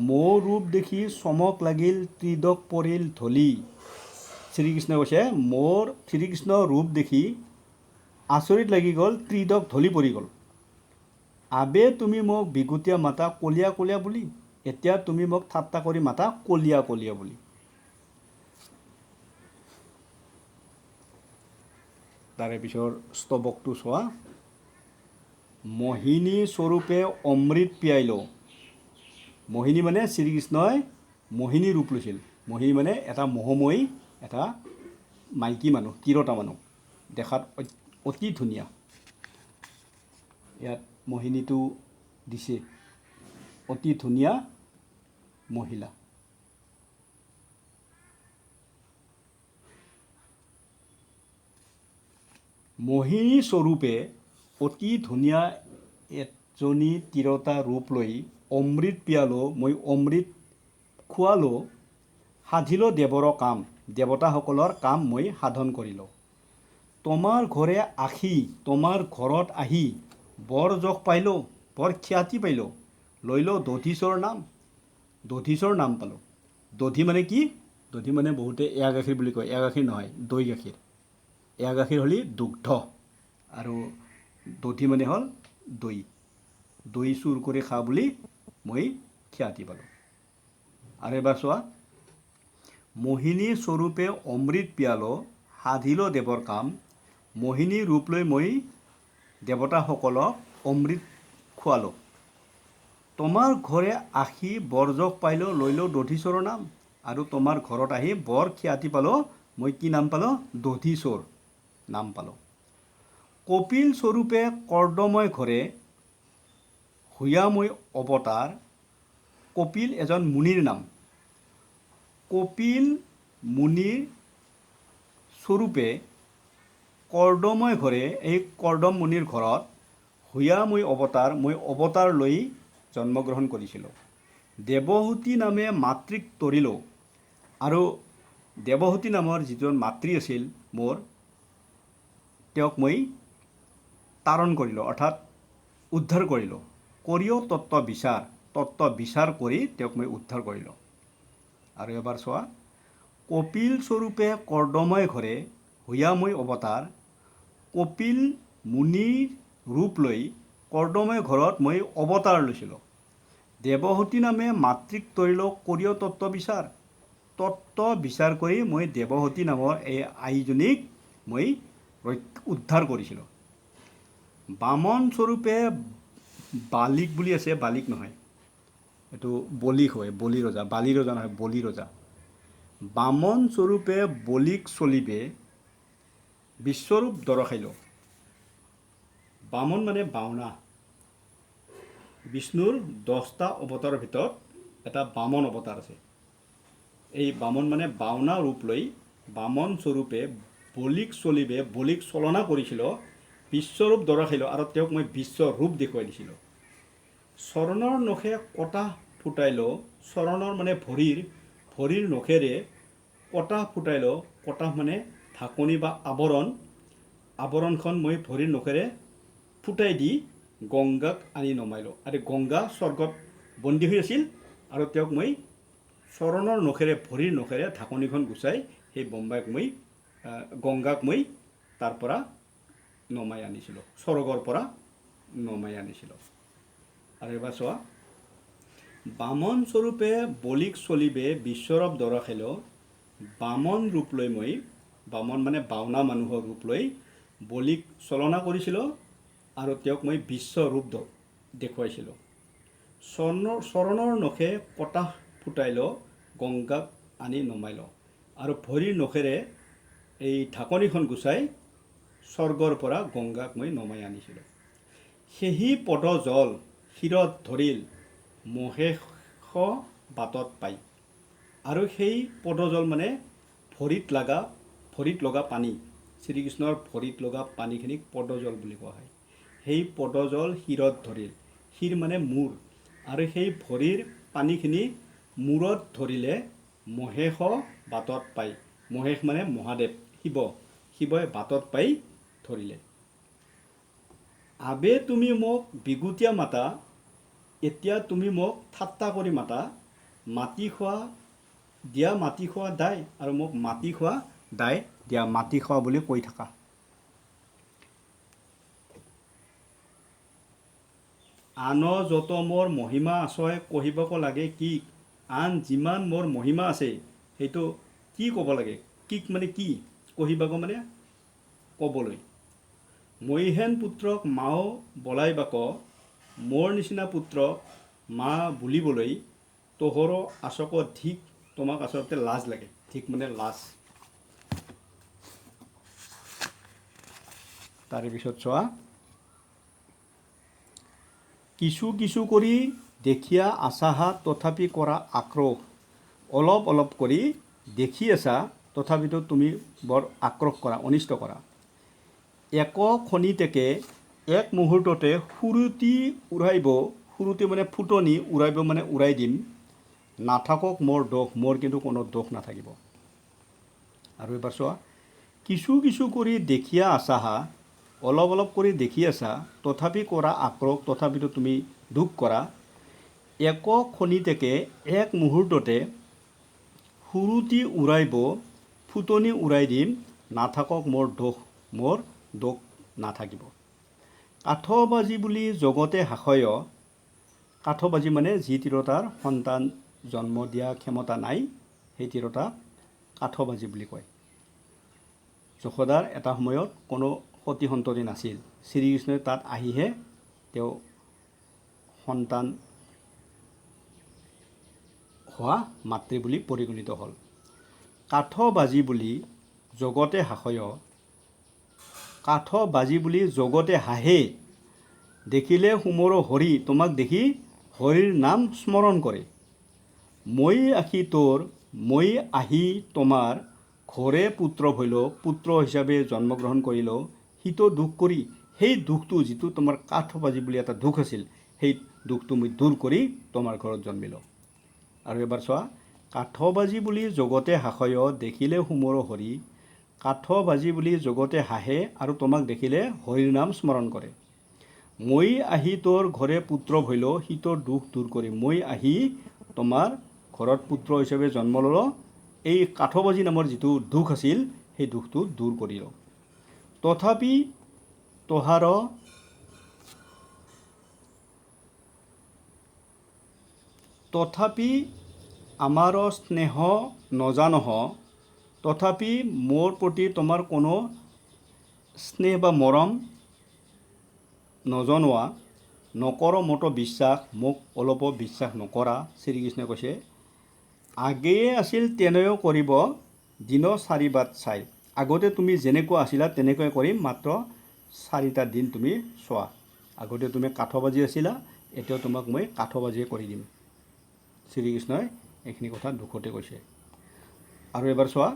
মোৰ ৰূপ দেখি চমক লাগিল, ত্ৰিদশ পৰিল ঢলি। শ্ৰীকৃষ্ণই কৈছে, মোৰ শ্ৰীকৃষ্ণৰ ৰূপ দেখি আচৰিত লাগি গ'ল, ত্ৰিদশ ঢলি পৰি গ'ল। আবে তুমি মোক বিগুতীয়া মাতা, কলীয়া কলীয়া বুলি, এতিয়া তুমি মোক ঠাট্টা কৰি মাতা, কলীয়া কলীয়া বুলি। তাৰে পিছৰ স্তৱকটো চোৱা, মোহিনী স্বৰূপে অমৃত পিয়াইলোঁ। মোহিনী মানে শ্ৰীকৃষ্ণই মোহিনী ৰূপ লৈছিল। মোহিনী মানে এটা মোহময়ী, এটা মাইকী মানুহ, তিৰোতা মানুহ, দেখাত অতি ধুনীয়া। ইয়াত মোহিনীটো দিছে, অতি ধুনীয়া মহিলা। মোহিনী স্বৰূপে অতি ধুনীয়া এজনী তিৰোতা ৰূপ লৈ অমৃত পিয়ালো মই অমৃত খোৱালো, সাধিলো দেৱৰ কাম, দেৱতাসকলৰ কাম মই সাধন কৰিলোঁ। তোমাৰ ঘৰে আহি, তোমাৰ ঘৰত আহি বৰ যশ পাইলোঁ, বৰ খ্যাতি পাইলোঁ, লৈলোঁ দধীচৰ নাম, দধীচৰ নাম পালোঁ। দধি মানে কি? দধি মানে বহুতে এৱা গাখীৰ বুলি কয়, এৱা গাখীৰ নহয়, দৈ গাখীৰ। এৱা গাখীৰ হ'লে দুগ্ধ আৰু দধি মানে হ'ল দৈ। দৈ চুৰ কৰি খা বুলি মই খ্যাতি পালোঁ। আৰু এবাৰ চোৱা, মোহিনী স্বৰূপে অমৃত পিয়ালো, সাধিলো দেৱৰ কাম, মোহিনী ৰূপ লৈ মই দেৱতাসকলক অমৃত খোৱালোঁ। তোমাৰ ঘৰে আহি বৰযশ পাইলোঁ, লৈলোঁ দধীচৰৰ নাম। আৰু তোমাৰ ঘৰত আহি বৰ খ্যাতি পালোঁ, মই কি নাম পালোঁ? দধীচৰ নাম পালোঁ। কপিল স্বৰূপে কৰ্দময় ঘৰে হুয়াময় অৱতাৰ, কপিল এজন মুনিৰ নাম। কপিল মুনিৰ স্বৰূপে কৰ্দময় ঘৰে, এই কৰ্দম মুনিৰ ঘৰত হুয়াময় অৱতাৰ, মই অৱতাৰ লৈ জন্মগ্ৰহণ কৰিছিলোঁ। দেৱহূতি নামে মাতৃক তৰিলোঁ, আৰু দেৱহূতি নামৰ যিজন মাতৃ আছিল মোৰ, তেওঁক মই তাৰণ কৰিলোঁ, অৰ্থাৎ উদ্ধাৰ কৰিলোঁ। কৰিও তত্ত্ব বিচাৰ কৰি তেওঁক মই উদ্ধাৰ কৰিলোঁ। আৰু এবাৰ চোৱা, কপিল স্বৰূপে কৰ্দময় ঘৰে হুয়াময় অৱতাৰ, কপিল মুনিৰ ৰূপ লৈ কৰ্দময় ঘৰত মই অৱতাৰ লৈছিলোঁ। দেৱহূতি নামে মাতৃক তৰিলোঁ, কৰিও তত্ত্ব বিচাৰ কৰি মই দেৱহূতি নামৰ এই আইজনীক মই উদ্ধাৰ কৰিছিলোঁ। বামন স্বৰূপে বালিক বুলি আছে, বালিক নহয়, এইটো বলিক হয়, বলি ৰজা, বালি ৰজা নহয়, বলি ৰজা। বামন স্বৰূপে বলিক চলিবে, বিশ্বৰূপ দৰখাইলোঁ। বামন মানে বাওনা। বিষ্ণুৰ 10টা অৱতাৰৰ ভিতৰত এটা বামন অৱতাৰ আছে। এই বামন মানে বাওনা ৰূপ লৈ বামন স্বৰূপে বলিক চলিবে, বলিক চলনা কৰিছিলোঁ, বিশ্বৰূপ দৰখাইলোঁ, আৰু তেওঁক মই বিশ্বৰূপ দেখুৱাই দিছিলোঁ। চৰণৰ নখে কটা ফুটাইলোঁ, চৰণৰ মানে ভৰিৰ নখেৰে কটা ফুটাইলোঁ, কটা মানে ঢাকনি বা আৱৰণখন মই ভৰিৰ নখেৰে ফুটাই দি গংগাক আনি নমাইলোঁ। আৰু গংগা স্বৰ্গত বন্দী হৈ আছিল, আৰু তেওঁক মই চৰণৰ নখেৰে, ভৰিৰ নখেৰে ঢাকনিখন গুচাই সেই গংগাক মই তাৰ পৰা নমাই আনিছিলোঁ, স্বৰ্গৰ পৰা নমাই আনিছিলোঁ। আৰু এবাৰ চোৱা, বামন স্বৰূপে বলিক চলিবে, বিশ্বৰূপ দৰখাইলোঁ। বামন ৰূপ লৈ মই, বামন মানে বাওনা মানুহৰ ৰূপ লৈ বলিক চলনা কৰিছিলোঁ, আৰু তেওঁক মই বিশ্বৰূপ দেখুৱাইছিলোঁ। চৰণৰ নখে কটা ফুটাইলোঁ, গংগাক আনি নমাইলোঁ, আৰু ভৰিৰ নখেৰে এই ঢাকনিখন গুচাই স্বৰ্গৰ পৰা গংগাক মই নমাই আনিছিলোঁ। সেহি পদ জল শিৰত ধৰিল, মহেশ বাটত পাই। আৰু সেই পদজল মানে ভৰিত লগা পানী, শ্ৰীকৃষ্ণৰ ভৰিত লগা পানীখিনিক পদজল বুলি কোৱা হয়। সেই পদজল শিৰত ধৰিল, শিৰ মানে মূৰ, আৰু সেই ভৰিৰ পানীখিনি মূৰত ধৰিলে মহেশ বাটত পাই। মহেশ মানে মহাদেৱ, শিৱই বাটত পাই ধৰিলে। আবে তুমি মোক বিগুতীয়া মাতা, এতিয়া তুমি মোক ঠাট্টা কৰি মাতা, মাটি খোৱা দায়, আৰু মোক মাটি খোৱা দায় দিয়া, মাটি খোৱা বুলি কৈ থাকা। আন যত মোৰ মহিমা আছয়, কহিবক লাগে কি, আন যিমান মোৰ মহিমা আছে সেইটো কি ক'ব লাগে, কিক মানে কি, কহিবক মানে ক'বলৈ। মহিহেন পুত্ৰক মাও বলাইবাক, মোৰ নিচিনা পুত্ৰক মা বুলিবলৈ, তোহৰ আচক ধিক, তোমাক আচলতে লাজ লাগে, ধিক মানে লাজ। তাৰে পিছত চোৱা, কিছু কিছু কৰি দেখিয়া আছাহা তথাপি কৰা আক্ৰোশ। অলপ অলপ কৰি দেখি আছা তথাপিতো তুমি বৰ আক্ৰোশ কৰা, অনিষ্ট কৰা। এক খনিতেকে এক মুহূৰ্ততে সুৰুতি উৰাইব, সুৰুতি মানে ফুটনি, উৰাইব মানে উৰাই দিম, নাথাকক মোৰ দোষ, মোৰ কিন্তু কোনো দোষ নাথাকিব। আৰু এবাৰ চোৱা, কিছু কিছু কৰি দেখিয়া আছাহা, অলপ অলপ কৰি দেখি আছা তথাপি কৰা আক্ৰোশ, তথাপিতো তুমি দুখ কৰা। এক খনিতেকে এক মুহূৰ্ততে সুৰুতি উৰাইব, ফুটনি উৰাই দিম, নাথাকক মোৰ দোষ, মোৰ দোষ নাথাকিব। কাঠবাজি বুলি জগতে হাসয়, কাঠবাজি মানে যি তিৰোতাৰ সন্তান জন্ম দিয়া ক্ষমতা নাই, সেই তিৰোতা কাঠবাজি বুলি কয়। যশোদাৰ এটা সময়ত কোনো সতি সন্ততি নাছিল, শ্ৰীকৃষ্ণই তাত আহিহে তেওঁ সন্তান হোৱা মাতৃ বুলি পৰিগণিত হ'ল। কাঠবাজি বুলি জগতে হাসয়, কাঠবাজি বুলি জগতে হাঁহে, দেখিলে সুমৰ হৰি, তোমাক দেখি হৰিৰ নাম স্মৰণ কৰে। মই আহি তোৰ, মই আহি তোমাৰ ঘৰে পুত্ৰ ভৈল, পুত্ৰ হিচাপে জন্মগ্ৰহণ কৰিলোঁ, সিটো দুখ কৰি, সেই দুখটো যিটো তোমাৰ কাঠবাজি বুলি এটা দুখ আছিল, সেই দুখটো মই দূৰ কৰি তোমাৰ ঘৰত জন্মিলোঁ। আৰু এবাৰ চোৱা, কাঠবাজি বুলি জগতে হাসয়, দেখিলে সুমৰ হৰি, কাঠবাজি বুলি জগতে হাঁহে আৰু তোমাক দেখিলে হৰিৰ নাম স্মৰণ কৰে। মই আহি তোৰ ঘৰে পুত্ৰ ভৈল, সিটোৰ দুখ দূৰ কৰি, মই আহি তোমাৰ ঘৰত পুত্ৰ হিচাপে জন্ম ল'লোঁ, এই কাঠবাজি নামৰ যিটো দুখ আছিল, সেই দুখটো দূৰ কৰিলোঁ। তথাপি তোহাৰ তথাপি আমাৰ স্নেহ নজানহ, তথাপি মোৰ প্ৰতি তোমাৰ কোনো স্নেহ বা মৰম নজনোৱা, নকৰ মতো বিশ্বাস, মোক অলপো বিশ্বাস নকৰা। শ্ৰীকৃষ্ণই কৈছে, আগেয়ে আছিল তেনেও কৰিব দিন 4 বাট চাই। আগতে তুমি যেনেকুৱা আছিলা তেনেকৈ কৰিম, মাত্ৰ 4টা দিন তুমি চোৱা। আগতে তুমি কাঠবাজি আছিলা, এতিয়াও তোমাক মই কাঠবাজিয়ে কৰি দিম। শ্ৰীকৃষ্ণই এইখিনি কথা দুখতে কৈছে। আৰু এবাৰ চোৱা,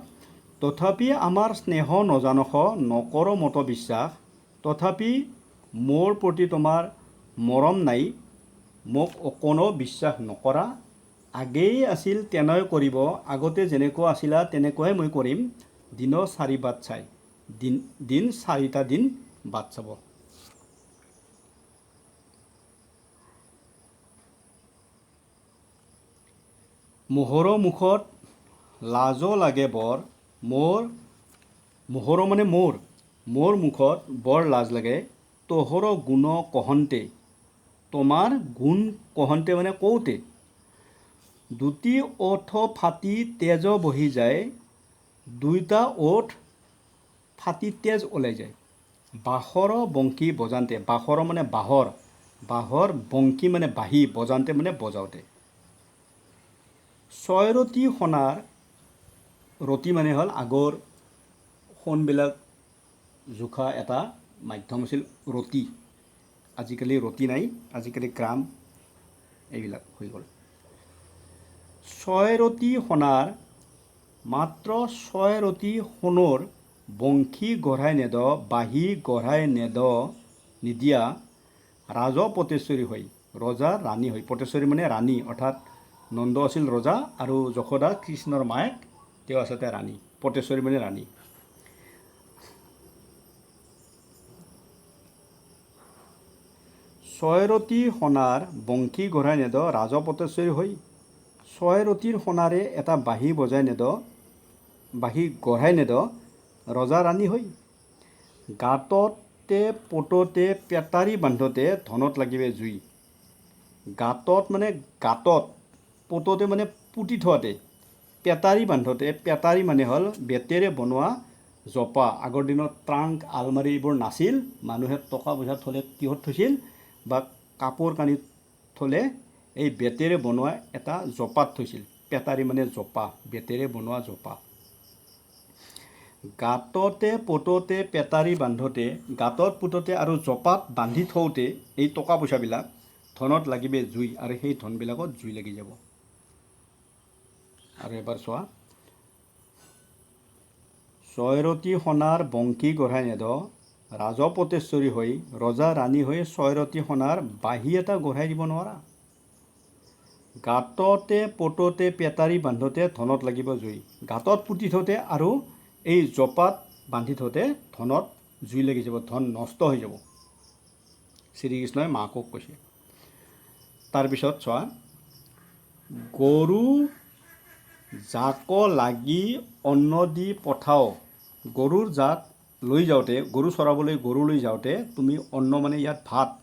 তথাপি আমাৰ স্নেহ নজানস, নকৰ মতো বিশ্বাস, তথাপি মোৰ প্ৰতি তোমাৰ মৰম নাই, মোক অকণো বিশ্বাস নকৰা। আগেয়ে আছিল তেনেই কৰিব, আগতে যেনেকুৱা আছিলা তেনেকুৱাই মই কৰিম, দিন 4 বাট চাই, দিন 4টা দিন বাট চাব। মোহৰ মুখত লাজ লাগে বৰ, মোহৰ মানে মোৰ মুখত বৰ লাজ লাগে, তোহৰ গুণ কহন্তে, তোমাৰ গুণ কহন্তে মানে কওঁতে, দুটি ওঠ ফাটি তেজ বহি যায়, 2টা ওঠ ফাটি তেজ ওলাই যায়। বাঁহৰ বংশী বজাওঁতে, বাঁহৰ মানে বাঁহৰ বংশী মানে বাঁহী, বজাওঁতে মানে বজাওঁতে। 6 ৰতি সোণাৰ, ৰতি মানে হ'ল আগৰ সোণবিলাক জোখা এটা মাধ্যম আছিল ৰতি। আজিকালি ৰতি নাই, আজিকালি গ্ৰাম এইবিলাক হৈ গ'ল। 6 ৰতি সোণাৰ, মাত্ৰ 6 ৰতি সোণৰ বংশী গঢ়াই নেদ, বাঁহী গঢ়াই নিদিয়া, ৰাজ পটেশ্বৰী হৈ, ৰজাৰ ৰাণী হৈ। পটেশ্বৰী মানে ৰাণী, অৰ্থাৎ নন্দ আছিল ৰজা আৰু যশোদা কৃষ্ণৰ মায়েক, তেওঁ আচলতে ৰাণী। পটেশ্বৰী মানে ৰাণী। 6 ৰতি সোণাৰ বংশী গঢ়াই নেদ, ৰাজ পটেশ্বৰী হৈ, 6 ৰতিৰ সোণাৰে এটা বাঁহী গঢ়াই নেদ, ৰজা ৰাণী হৈ। গাঁততে পততে পেটাৰী বান্ধতে, ধনত লাগিবে জুই। গাঁতত মানে গাঁতত, পততে মানে পুতি থোৱাতে, পেটাৰী বান্ধতে, পেটাৰী মানে হ'ল বেতেৰে বনোৱা জপা। আগৰ দিনত ট্ৰাংক, আলমাৰি এইবোৰ নাছিল, মানুহে টকা পইচা থ'লে কিহত থৈছিল, বা কাপোৰ কানি থ'লে এই বেতেৰে বনোৱা এটা জপাত থৈছিল। পেটাৰী মানে জপা, বেতেৰে বনোৱা জপা। গাঁততে পোততে পেটাৰী বান্ধোতে গাঁতত পোততে আৰু জপাত বান্ধি থওঁতে এই টকা পইচাবিলাক ধনত লাগিবে জুই আৰু সেই ধনবিলাকত জুই লাগি যাব। আৰু এবাৰ চোৱা, ছয়ৰতি সোণাৰ বংশী গঢ়াই নেদ, ৰাজপতেশ্বৰী হৈ ৰজা ৰাণী হৈ ছয়ৰতি সোণাৰ বাঁহী এটা গঢ়াই দিব নোৱাৰা। গাঁততে পোততে পেটাৰী বান্ধোতে ধনত লাগিব জুই। গাঁতত পুতি থওঁতে আৰু এই জপাত বান্ধি থওঁতে ধনত জুই লাগি যাব, ধন নষ্ট হৈ যাব। শ্ৰীকৃষ্ণই মাকক কৈছে। তাৰপিছত চোৱা, গৰু জাক লাগি অন্ন দি পঠাও। গৰুৰ জাক লৈ যাওঁতে, গৰু চৰাবলৈ গৰু লৈ যাওঁতে তুমি অন্ন মানে ইয়াত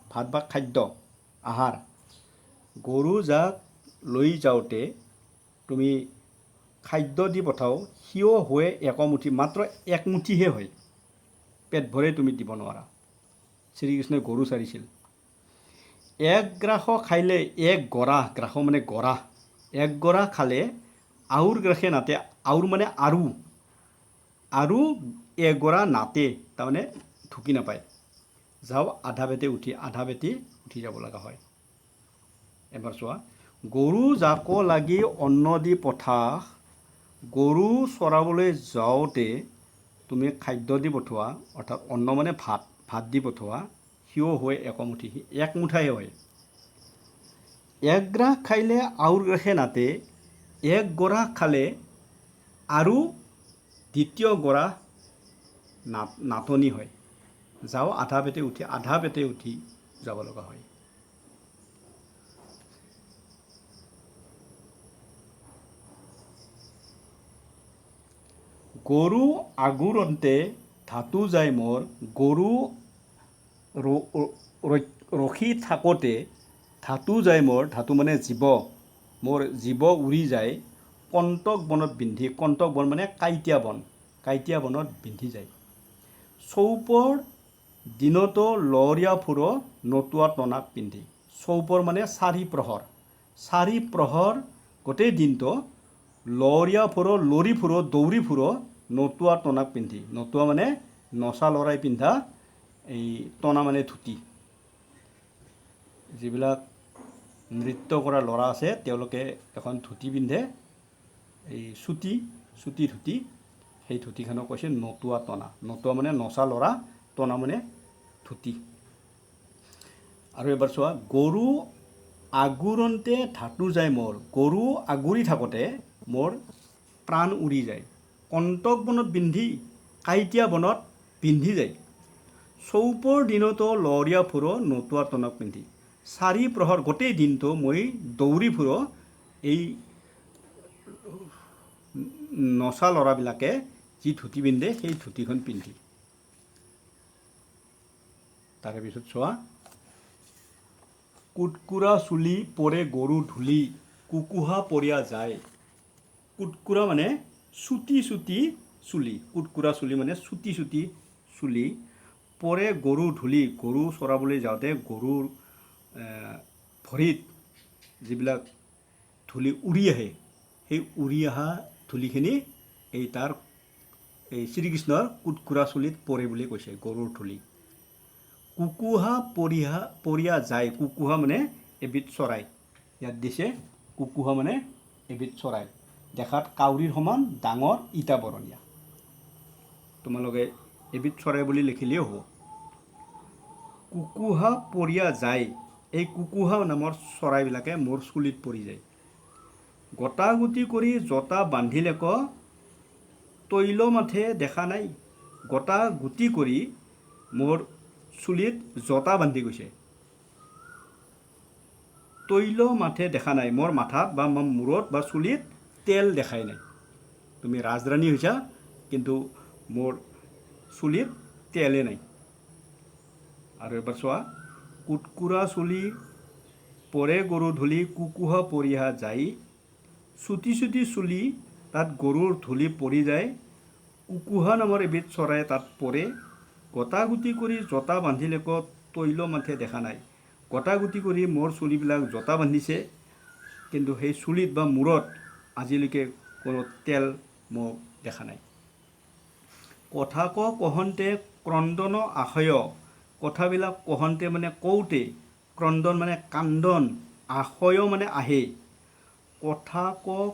ভাত বা খাদ্য, আহাৰ। গৰু জাক লৈ যাওঁতে তুমি খাদ্য দি পঠাও, সিও হৈ একমুঠি, মাত্ৰ একমুঠিহে হয়, পেট ভৰে তুমি দিব নোৱাৰা। শ্ৰীকৃষ্ণই গৰু চাৰিছিল। এক গ্ৰাস খাইলে এক গৰা, গ্ৰাস মানে গৰা, এক গৰা খালে আউৰ গ্ৰাসে নাতে, আউৰ মানে আৰু এগৰা নাতে, তাৰমানে ঢুকি নাপায়। যাওঁ আধা বেতে উঠি যাব লগা হয়। এবাৰ চোৱা, গৰু জাক লাগি অন্ন দি পঠা। গৰু চৰাবলৈ যাওঁতে তুমি খাদ্য দি পঠোৱা, অৰ্থাৎ অন্ন মানে ভাত দি পঠোৱা, সিও হয় একমুঠি, এক মুঠাহে হয়। এক গ্ৰাস খাইলে আউৰ গ্ৰাসে নাতে, এক গৰা খালে আৰু দ্বিতীয় গৰা নাটনি হয়। যাওঁ আধা বেতে উঠি যাব লগা হয়। গৰু আগুৰন্তে ধাতু যায় মোৰ, গৰু ৰখি থাকোঁতে ধাতু যায় মোৰ, ধাতু মানে জীৱ, মোৰ জীৱ উৰি যায় কণ্টক বনত বিন্ধি। কণ্টক বন মানে কাঁইটীয়া বনত বিন্ধি যায়। চৌপৰ দিনতো লহৰীয়া ফুৰ নতুৱা টনাক পিন্ধি। চৌপৰ মানে চাৰি প্ৰহৰ গোটেই দিনটো লহৰীয়া ফুৰ, লৰি ফুৰ, দৌৰি ফুৰ নতুৱা টনাক পিন্ধি। নতুৱা মানে নচা ল'ৰাই পিন্ধা, এই টনা মানে ধুতি। যিবিলাক নৃত্য কৰা ল'ৰা আছে তেওঁলোকে এখন ধুতি পিন্ধে, এই চুটি ধুতি, সেই ধুতিখনক কৈছে নতুৱা টনা। নতুৱা মানে নচা ল'ৰা, টনা মানে ধুতি। আৰু এবাৰ চোৱা, গৰু আগুৰন্তে ধাতু যায় মোৰ। গৰু আগুৰি থাকোঁতে মোৰ প্ৰাণ উৰি যায়। কণ্টক বনত বিন্ধি, কাঁইটীয়া বনত পিন্ধি যায়। চৌপৰ দিনতো লহৰীয়া ফুৰ নতুৱা টনাক পিন্ধি। চাৰি প্ৰহৰ গোটেই দিনটো মই দৌৰি ফুৰ, এই নচা ল'ৰাবিলাকে যি ধুতি পিন্ধে সেই ধুতিখন পিন্ধি। তাৰে পিছত চোৱা, কুটকুৰা চুলি পৰে গৰু ধূলি, কুকুহা পৰিয়া যায়। কুটকুৰা মানে চুটি চুলি, কুটকুৰা চুলি মানে চুটি চুলি, পৰে গৰু ধূলি। গৰু চৰাবলৈ যাওঁতে গৰুৰ ভৰিত যিবিলাক ধূলি উৰি আহে, সেই উৰি অহা ধূলিখিনি এই শ্ৰীকৃষ্ণৰ কুটকুৰা চুলিত পৰে বুলি কৈছে, গৰুৰ ধূলি। কুকুহা পৰিয়া যায়। কুকুহা মানে এবিধ চৰাই, ইয়াত দিছে কুকুহা মানে এবিধ চৰাই, দেখাত কাউৰীৰ সমান, ডাঙৰ, ইটা বৰণীয়া। তোমালোকে এবিধ চৰাই বুলি লিখিলেই হ'ব। কুকুহা পৰিয়া যায়, এই কুকুহা নামৰ চৰাইবিলাকে মোৰ চুলিত পৰি যায়। গটাগুটি কৰি জতা বান্ধিলেক তৈল মাথে দেখা নাই। গটাগুটি কৰি মোৰ চুলিত জতা বান্ধি গৈছে, তৈল মাথে দেখা নাই। মোৰ মাথাত বা মূৰত বা চুলিত তেল দেখাই নাই। তুমি ৰাজৰাণী হৈছা, কিন্তু মোৰ চুলিত তেলে নাই। আৰু এবাৰ চোৱা, কুটকুৰা চুলি পৰে গৰু ধূলি, কুকুহা পৰিয়া যায়। চুটি চুলি, তাত গৰুৰ ধূলি পৰি যায়। কুকুহা নামৰ এবিধ চৰাই তাত পৰে। গটাগুটি কৰি জতা বান্ধিলেক তৈল মাথে দেখা নাই। গটাগুটি কৰি মোৰ চুলিবিলাক জতা বান্ধিছে, কিন্তু সেই চুলিত বা মূৰত আজিলৈকে কোনো তেল মোক দেখা নাই। কথা কহন্তে ক্ৰন্দন আশয়, কথাবিলাক কহন্তে মানে কওঁতে, ক্ৰন্দন মানে কান্দন, আশয় মানে আহে। কথা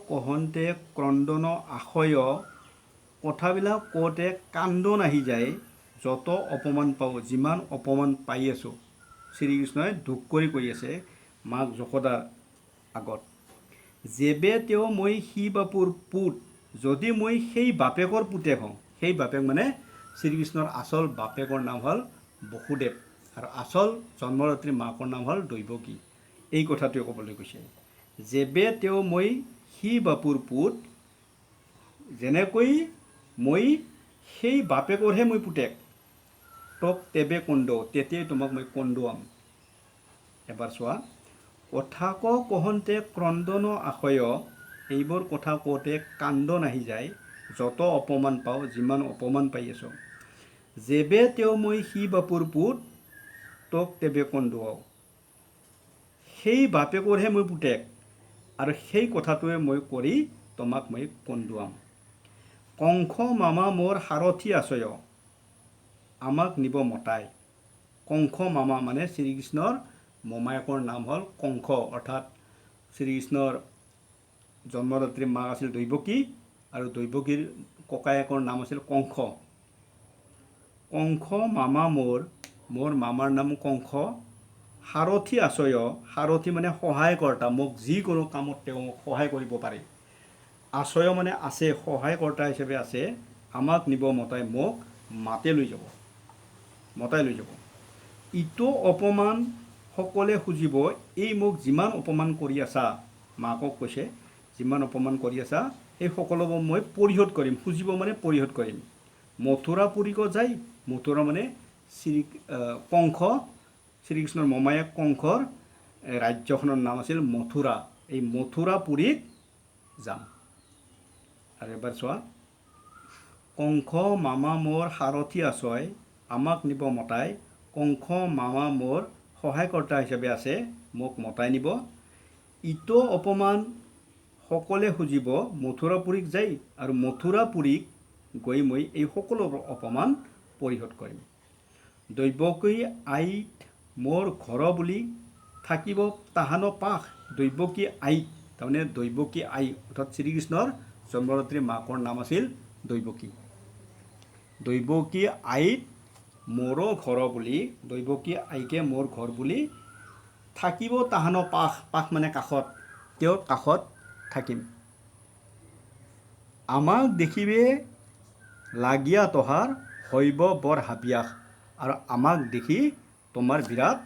কহন্তে ক্ৰন্দন আশয়, কথাবিলাক কওঁতে কান্দন আহি যায়। যত অপমান পাওঁ, যিমান অপমান পাই আছোঁ, শ্ৰীকৃষ্ণই দুখ কৰি কৈ আছে মাক যশোদাৰ আগত। যেবে তেওঁ মই সি বাপুৰ পুত, যদি মই সেই বাপেকৰ পুতেক হওঁ, সেই বাপেক মানে শ্ৰীকৃষ্ণৰ আচল বাপেকৰ নাম হ'ল বসুদেৱ আৰু আচল জন্মদাত্ৰী মাকৰ নাম হ'ল দৈৱকী। এই কথাটোৱে ক'বলৈ কৈছে। যেবে তেওঁ মই সি বাপুৰ পুত, যেনেকৈ মই সেই বাপেকৰহে মই পুতেক, তোক তেবে কন্দুৱাওঁ, তেতিয়াই তোমাক মই কন্দুৱাম। এবাৰ চোৱা, কথা কহন্তে ক্ৰন্দন আশয়, এইবোৰ কথা কওঁতে কান্দন আহি যায়। যত অপমান পাওঁ, যিমান অপমান পাই আছোঁ। যেবে তেওঁ মই সি বাপুৰ পুত, তোক তেবে কন্দুৱাওঁ, সেই বাপেকৰহে মই পুতেক আৰু সেই কথাটোৱে মই কৰি তোমাক মই কন্দুৱাম। কংস মামা মোৰ সাৰথি আছয়, আমাক নিব মতাই। কংস মামা মানে শ্ৰীকৃষ্ণৰ মোমায়েকৰ নাম হ'ল কংস, অৰ্থাৎ শ্ৰীকৃষ্ণৰ জন্মদাত্ৰী মাক আছিল দৈৱকী আৰু দৈৱকীৰ ককায়েকৰ নাম আছিল কংস। কংস মামা মোৰ মামাৰ নাম কংস। সাৰথি আছয়, সাৰথি মানে সহায়কৰ্তা, মোক যিকোনো কামত তেওঁ মোক সহায় কৰিব পাৰে। আছয় মানে আছে, সহায়কৰ্তা হিচাপে আছে। আমাক নিব মতাই, মোক মাতে লৈ যাব, মতাই লৈ যাব। ইটো অপমান সকলে খুজিব, এই মোক যিমান অপমান কৰি আছা, মাকক কৈছে যিমান অপমান কৰি আছা সেই সকলোবোৰ মই পৰিশোধ কৰিম। খুজিব মানে পৰিশোধ কৰিম। মথুৰাপুৰীক যায়, মথুৰা মানে কংস, শ্ৰীকৃষ্ণৰ মোমায়েক কংসৰ ৰাজ্যখনৰ নাম আছিল মথুৰা। এই মথুৰাপুৰীত যাম। আৰু এবাৰ চোৱা, কংস মামা মোৰ সাৰথি আছয়, আমাক নিব মতাই। কংস মামা মোৰ সহায়কৰ্তা হিচাপে আছে, মোক মতাই নিব। ইটো অপমান সকলে খুজিব, মথুৰাপুৰীক যায় আৰু মথুৰাপুৰীক গৈ মই এই সকলোবোৰ অপমান পৰিশোধ কৰিম। দৈৱকী আইত মোৰ ঘৰ বুলি, থাকিব তাহানো পাশ। দৈৱকী আইত, তাৰমানে দৈৱকী আই অৰ্থাৎ শ্ৰীকৃষ্ণৰ জন্মদাত্ৰী মাকৰ নাম আছিল দৈৱকী। দৈৱকী আইত মোৰো ঘৰ বুলি, দৈৱকী আইকে মোৰ ঘৰ বুলি, থাকিব তাহানো পাশ, পাশ মানে কাষত, তেওঁৰ কাষত থাকিম। আমাক দেখিবে লাগিয়া তহাৰ, হৈব বৰ হাবিয়াস। আৰু আমাক দেখি তোমাৰ বিৰাট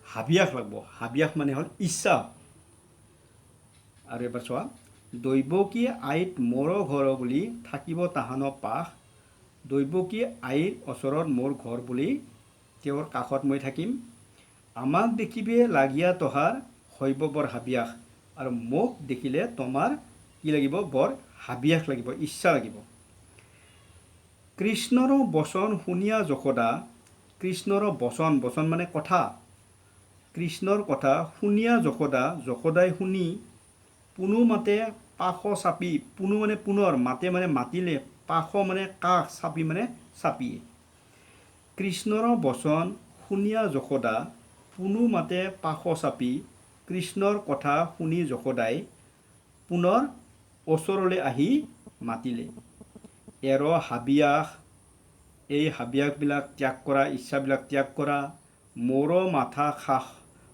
হাবিয়াস লাগিব। হাবিয়াস মানে হ'ল ইচ্ছা। আৰু এবাৰ চোৱা, দৈৱকী আইত মোৰো ঘৰ বুলি, থাকিব তাহানো পাশ। দৈৱকী আইৰ ওচৰত মোৰ ঘৰ বুলি, তেওঁৰ কাষত মই থাকিম। আমাক দেখিবে লাগিয়া তহাৰ, হৈব বৰ হাবিয়াস। আৰু মোক দেখিলে তোমাৰ কি লাগিব? বৰ হাবিয়াস লাগিব, ইচ্ছা লাগিব। কৃষ্ণৰ বচন শুনিয়া যশোদা, কৃষ্ণৰ বচন, বচন মানে কথা, কৃষ্ণৰ কথা শুনিয়া যশোদা, যশোদাই শুনি পুনু মাতে পাশ চাপি, পুনু মানে পুনৰ, মাতে মানে মাতিলে, পাশ মানে কাষ, চাপি মানে চাপি। কৃষ্ণৰ বচন শুনিয়া যশোদা, পুনু মাতে পাশ চাপি। কৃষ্ণৰ কথা শুনি যশোদাই পুনৰ ওচৰলৈ আহি মাতিলে। এৰ হাবিয়াস, এই হাবিয়াসবিলাক ত্যাগ কৰা, ইচ্ছাবিলাক ত্যাগ কৰা। মোৰো মাথা খাস,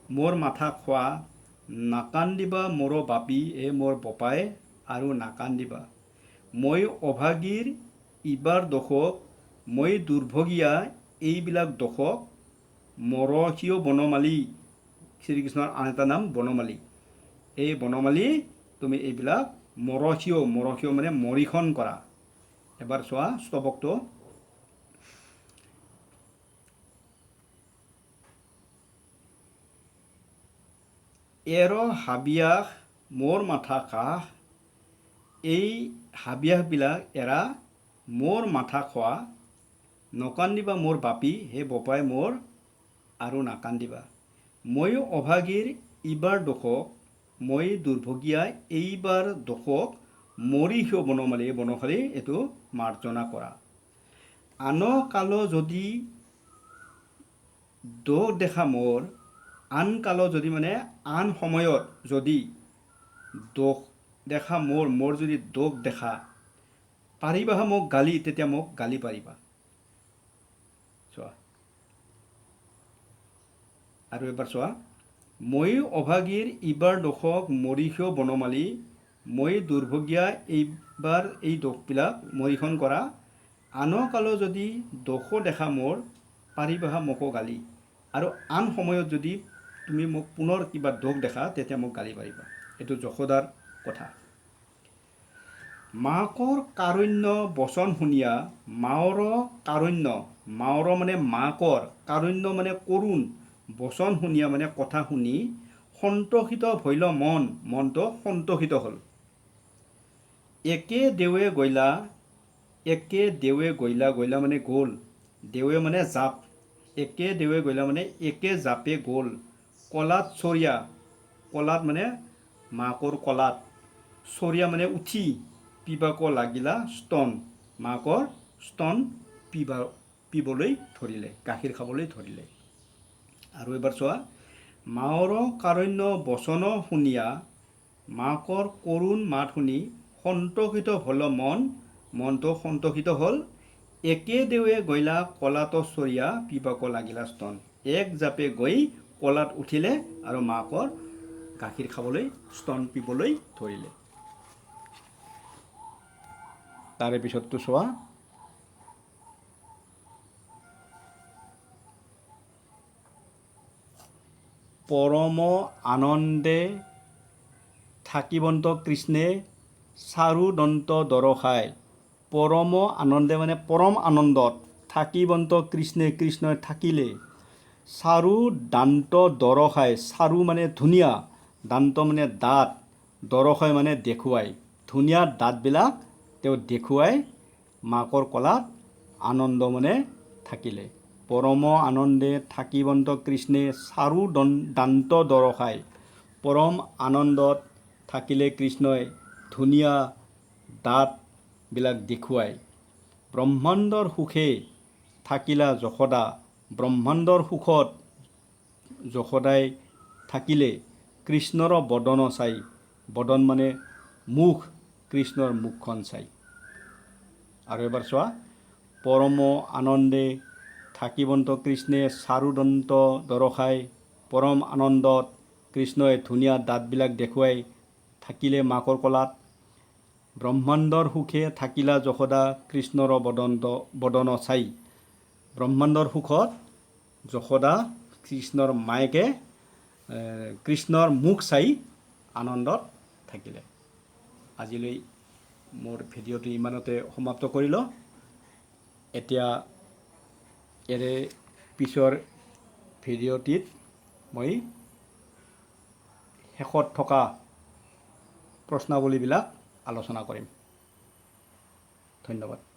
মোৰ মাথা খোৱা। নাকান্দিবা মোৰো বাপী, মোৰ বপাই আৰু নাকান্দিবা। মই অভাগীৰ ইবাৰ দোষক, মই দুৰ্ভগীয়া এইবিলাক দোষক। মৰসীয় বনমালী, শ্ৰীকৃষ্ণৰ আন এটা নাম বনমালী। এই বনমালী তুমি এইবিলাক মৰসীয়, মৰসীয় মানে মৰীখন কৰা। এবাৰ চোৱা স্তবকটো, এৰ হাবিয়াস মোৰ মাথা কাহ, এই হাবিয়াসবিলাক এৰা, মোৰ মাথা খোৱা। নকান্দিবা মোৰ বাপী, হে বপাই মোৰ আৰু নাকান্দিবা। ময়ো অভাগীৰ ইবাৰ দোষক, মই দুৰ্ভগীয়া এইবাৰ দোষক। মৰিষীয় বনমালী, বনশালী এইটো মাৰ্জনা কৰা। আন কালো যদি দোষ দেখা মোৰ আন কালো যদি মানে আন সময়ত যদি দোষ দেখা মোৰ যদি দোষ দেখা পাৰিবা মোক গালি তেতিয়া মোক গালি পাৰিবা চোৱা আৰু এবাৰ চোৱা মই অভাগীৰ ইবাৰ দোষক মৰিষেও বনমালী মই দুৰ্ভগীয়া এইবাৰ এই দোষবিলাক মৰিখন কৰা আন কালো যদি দোষো দেখা মোৰ পাৰিবা মোকো গালি আৰু আন সময়ত যদি তুমি মোক পুনৰ কিবা দোষ দেখা তেতিয়া মোক গালি পাৰিবা এইটো যশোদাৰ কথা মাকৰ কাৰুণ্য বচন শুনিয়া মাওৰ কাৰুণ্য মাওৰ মানে মাকৰ কাৰুণ্য মানে কৰুণ বচন শুনিয়া মানে কথা শুনি সন্তোষিত ভৈল মনটো সন্তোষিত হ'ল একে দেৱে গৈলা মানে গ'ল দেৱে মানে জাপ একে দেৱে গৈলা মানে একে জাপে গ'ল কলাত চৰিয়া কলাত মানে মাকৰ কলাত চৰিয়া মানে উঠি পিবাক লাগিলা স্তন মাকৰ স্তন পিবলৈ ধৰিলে গাখীৰ খাবলৈ ধৰিলে আৰু এবাৰ চোৱা মাওৰ কাৰুণ্য বচন শুনিয়া মাকৰ কৰুণ মাত শুনি সন্তোষিত হ'ল মনটো সন্তোষিত হ'ল একে দেৱে গৈলা কলাত চৰিয়া পিবাক লাগিলা স্তন এক জাপে গৈ কলাত উঠিলে আৰু মাকৰ গাখীৰ খাবলৈ স্তন পিবলৈ ধৰিলে তাৰে পিছতটো চোৱা পৰম আনন্দে থাকিবন্ত কৃষ্ণে চাৰু দন্ত দৰখাই পৰম আনন্দে মানে পৰম আনন্দত থাকিবন্ত কৃষ্ণই থাকিলে চাৰু দান্ত দৰখাই চাৰু মানে ধুনীয়া দান্ত মানে দাঁত দৰখাই মানে দেখুৱাই ধুনীয়া দাঁতবিলাক তেওঁ দেখুৱাই মাকৰ কলাত আনন্দ মানে থাকিলে পৰম আনন্দে থাকিবন্ত কৃষ্ণে চাৰু দান্ত দৰখাই পৰম আনন্দত থাকিলে কৃষ্ণই ধুনীয়া দাঁতবিলাক দেখুৱাই ব্ৰহ্মাণ্ডৰ সুখে থাকিলা যশোদা ব্ৰহ্মাণ্ডৰ সুখত যশোদাই থাকিলে কৃষ্ণৰ বদন চাই বদন মানে মুখ কৃষ্ণৰ মুখখন চাই আৰু এবাৰ চোৱা পৰম আনন্দে থাকিবন্ত কৃষ্ণে চাৰুদন্ত দৰখাই পৰম আনন্দত কৃষ্ণই ধুনীয়া দাঁতবিলাক দেখুৱাই থাকিলে মাকৰ কলাত ব্ৰহ্মাণ্ডৰ সুখে থাকিলা যশোদা কৃষ্ণৰ বদন চাই ব্ৰহ্মাণ্ডৰ সুখত যশোদা কৃষ্ণৰ মায়েকে কৃষ্ণৰ মুখ চাই আনন্দত থাকিলে আজিলৈ মোৰ ভিডিঅ'টো ইমানতে সমাপ্ত কৰিলোঁ এতিয়া এৰে পিছৰ ভিডিঅ'টিত মই শেষত থকা প্ৰশ্নাৱলীবিলাক আলোচনা কৰিম ধন্যবাদ